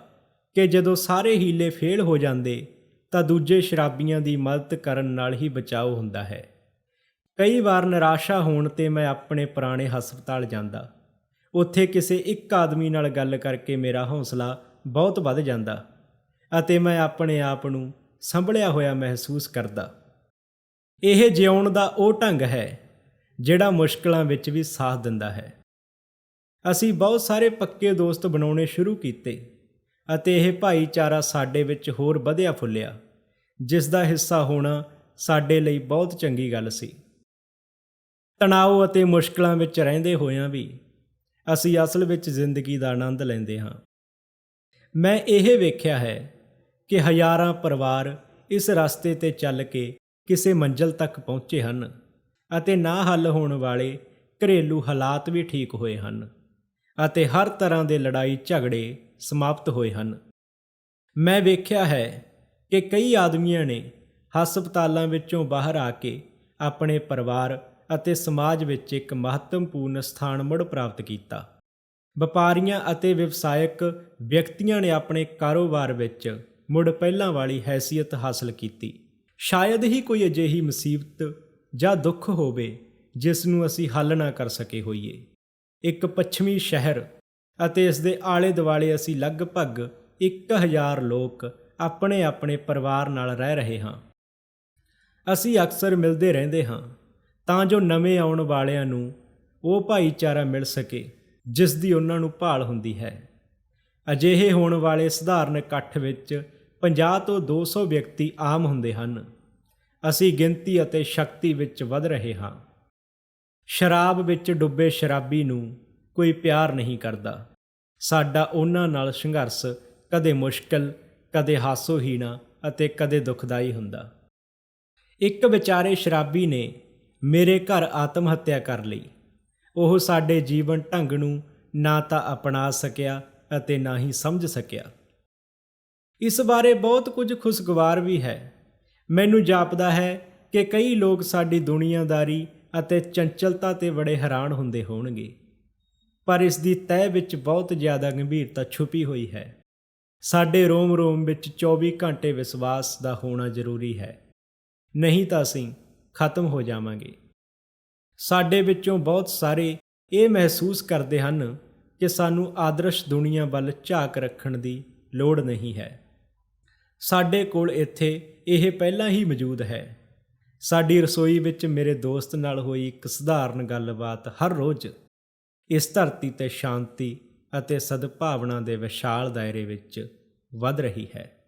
ਕਿ ਜਦੋਂ ਸਾਰੇ ਹੀਲੇ ਫੇਲ ਹੋ ਜਾਂਦੇ ਤਾਂ ਦੂਜੇ ਸ਼ਰਾਬੀਆਂ ਦੀ ਮਦਦ ਕਰਨ ਨਾਲ ਹੀ ਬਚਾਓ ਹੁੰਦਾ ਹੈ। ਕਈ ਵਾਰ ਨਿਰਾਸ਼ਾ ਹੋਣ 'ਤੇ ਮੈਂ ਆਪਣੇ ਪੁਰਾਣੇ ਹਸਪਤਾਲ ਜਾਂਦਾ। ਉੱਥੇ ਕਿਸੇ ਇੱਕ ਆਦਮੀ ਨਾਲ ਗੱਲ ਕਰਕੇ ਮੇਰਾ ਹੌਸਲਾ ਬਹੁਤ ਵੱਧ ਜਾਂਦਾ ਅਤੇ ਮੈਂ ਆਪਣੇ ਆਪ ਨੂੰ ਸੰਭਲਿਆ ਹੋਇਆ ਮਹਿਸੂਸ ਕਰਦਾ। ਇਹ ਜਿਉਣ ਦਾ ਉਹ ਢੰਗ ਹੈ ਜਿਹੜਾ ਮੁਸ਼ਕਲਾਂ ਵਿੱਚ ਵੀ ਸਾਥ ਦਿੰਦਾ ਹੈ। ਅਸੀਂ ਬਹੁਤ ਸਾਰੇ ਪੱਕੇ ਦੋਸਤ ਬਣਾਉਣੇ ਸ਼ੁਰੂ ਕੀਤੇ ਅਤੇ ਇਹ ਭਾਈਚਾਰਾ ਸਾਡੇ ਵਿੱਚ ਹੋਰ ਵਧਿਆ ਫੁੱਲਿਆ, ਜਿਸ ਦਾ ਹਿੱਸਾ ਹੋਣਾ ਸਾਡੇ ਲਈ ਬਹੁਤ ਚੰਗੀ ਗੱਲ ਸੀ। ਤਣਾਅ ਅਤੇ ਮੁਸ਼ਕਲਾਂ ਵਿੱਚ ਰਹਿੰਦੇ ਹੋਇਆਂ ਵੀ ਅਸੀਂ ਅਸਲ ਵਿੱਚ ਜ਼ਿੰਦਗੀ ਦਾ ਆਨੰਦ ਲੈਂਦੇ ਹਾਂ। ਮੈਂ ਇਹ ਵੇਖਿਆ ਹੈ ਕਿ ਹਜ਼ਾਰਾਂ ਪਰਿਵਾਰ ਇਸ ਰਸਤੇ 'ਤੇ ਚੱਲ ਕੇ ਕਿਸੇ ਮੰਜ਼ਿਲ ਤੱਕ ਪਹੁੰਚੇ ਹਨ ਅਤੇ ਨਾ ਹੱਲ ਹੋਣ ਵਾਲੇ ਘਰੇਲੂ ਹਾਲਾਤ ਵੀ ਠੀਕ ਹੋਏ ਹਨ ਅਤੇ ਹਰ ਤਰ੍ਹਾਂ ਦੇ ਲੜਾਈ ਝਗੜੇ ਸਮਾਪਤ ਹੋਏ ਹਨ। ਮੈਂ ਵੇਖਿਆ ਹੈ ਕਿ ਕਈ ਆਦਮੀਆਂ ਨੇ ਹਸਪਤਾਲਾਂ ਵਿੱਚੋਂ ਬਾਹਰ ਆ ਕੇ ਆਪਣੇ ਪਰਿਵਾਰ ਅਤੇ ਸਮਾਜ ਵਿੱਚ ਇੱਕ ਮਹੱਤਵਪੂਰਨ ਸਥਾਨ ਮੁੜ ਪ੍ਰਾਪਤ ਕੀਤਾ। ਵਪਾਰੀਆਂ ਅਤੇ ਵਿਵਸਾਇਕ ਵਿਅਕਤੀਆਂ ਨੇ ਆਪਣੇ ਕਾਰੋਬਾਰ ਵਿੱਚ ਮੁੜ ਪਹਿਲਾਂ ਵਾਲੀ ਹੈਸੀਅਤ ਹਾਸਲ ਕੀਤੀ। ਸ਼ਾਇਦ ਹੀ ਕੋਈ ਅਜਿਹੀ ਮੁਸੀਬਤ ਜਾਂ ਦੁੱਖ ਹੋਵੇ ਜਿਸ ਨੂੰ ਅਸੀਂ ਹੱਲ ਨਾ ਕਰ ਸਕੇ ਹੋਈਏ। ਇੱਕ ਪੱਛਮੀ ਸ਼ਹਿਰ ਅਤੇ ਇਸ ਦੇ ਆਲੇ ਦੁਆਲੇ ਅਸੀਂ ਲਗਭਗ 1000 ਲੋਕ ਆਪਣੇ ਆਪਣੇ ਪਰਿਵਾਰ ਨਾਲ ਰਹਿ ਰਹੇ ਹਾਂ। ਅਸੀਂ ਅਕਸਰ ਮਿਲਦੇ ਰਹਿੰਦੇ ਹਾਂ ਤਾਂ ਜੋ ਨਵੇਂ ਆਉਣ ਵਾਲਿਆਂ ਨੂੰ ਉਹ ਭਾਈਚਾਰਾ ਮਿਲ ਸਕੇ ਜਿਸ ਦੀ ਉਹਨਾਂ ਨੂੰ ਭਾਲ ਹੁੰਦੀ ਹੈ। ਅਜਿਹੇ ਹੋਣ ਵਾਲੇ ਸਧਾਰਨ ਇਕੱਠ ਵਿੱਚ 50 ਤੋਂ 200 ਵਿਅਕਤੀ ਆਮ ਹੁੰਦੇ ਹਨ। ਅਸੀਂ ਗਿਣਤੀ ਅਤੇ ਸ਼ਕਤੀ ਵਿੱਚ ਵਧ ਰਹੇ ਹਾਂ। ਸ਼ਰਾਬ ਵਿੱਚ ਡੁੱਬੇ ਸ਼ਰਾਬੀ ਨੂੰ ਕੋਈ ਪਿਆਰ ਨਹੀਂ ਕਰਦਾ। ਸਾਡਾ ਉਹਨਾਂ ਨਾਲ ਸੰਘਰਸ਼ ਕਦੇ ਮੁਸ਼ਕਲ, ਕਦੇ ਹਾਸੋਹੀਣਾ ਅਤੇ ਕਦੇ ਦੁਖਦਾਈ ਹੁੰਦਾ। ਇੱਕ ਵਿਚਾਰੇ ਸ਼ਰਾਬੀ ਨੇ ਮੇਰੇ ਘਰ ਆਤਮ ਹੱਤਿਆ ਕਰ ਲਈ। ਉਹ ਸਾਡੇ ਜੀਵਨ ਢੰਗ ਨੂੰ ਨਾ ਤਾਂ ਅਪਣਾ ਸਕਿਆ ਅਤੇ ਨਾ ਹੀ ਸਮਝ ਸਕਿਆ। ਇਸ ਬਾਰੇ ਬਹੁਤ ਕੁਝ ਖੁਸ਼ਗਵਾਰ ਵੀ ਹੈ। ਮੈਨੂੰ ਜਾਪਦਾ ਹੈ ਕਿ ਕਈ ਲੋਕ ਸਾਡੀ ਦੁਨੀਆਦਾਰੀ ਅਤੇ ਚੰਚਲਤਾ 'ਤੇ ਬੜੇ ਹੈਰਾਨ ਹੁੰਦੇ ਹੋਣਗੇ, ਪਰ ਇਸ ਦੀ ਤਹਿ ਵਿੱਚ ਬਹੁਤ ਜ਼ਿਆਦਾ ਗੰਭੀਰਤਾ ਛੁਪੀ ਹੋਈ ਹੈ। ਸਾਡੇ ਰੋਮ ਵਿੱਚ 24 ਘੰਟੇ ਵਿਸ਼ਵਾਸ ਦਾ ਹੋਣਾ ਜ਼ਰੂਰੀ ਹੈ, ਨਹੀਂ ਤਾਂ ਅਸੀਂ ਖਤਮ ਹੋ ਜਾਵਾਂਗੇ। ਸਾਡੇ ਵਿੱਚੋਂ ਬਹੁਤ ਸਾਰੇ ਇਹ ਮਹਿਸੂਸ ਕਰਦੇ ਹਨ ਕਿ ਸਾਨੂੰ ਆਦਰਸ਼ ਦੁਨੀਆ ਵੱਲ ਝਾਕ ਰੱਖਣ ਦੀ ਲੋੜ ਨਹੀਂ ਹੈ। ਸਾਡੇ ਕੋਲ ਇੱਥੇ ਇਹ ਪਹਿਲਾਂ ਹੀ ਮੌਜੂਦ ਹੈ। ਸਾਡੀ ਰਸੋਈ ਵਿੱਚ ਮੇਰੇ ਦੋਸਤ ਨਾਲ ਹੋਈ ਇੱਕ ਸਧਾਰਨ ਗੱਲਬਾਤ ਹਰ ਰੋਜ਼ ਇਸ ਧਰਤੀ 'ਤੇ ਸ਼ਾਂਤੀ ਅਤੇ ਸਦਭਾਵਨਾ ਦੇ ਵਿਸ਼ਾਲ ਦਾਇਰੇ ਵਿੱਚ ਵਧ ਰਹੀ ਹੈ।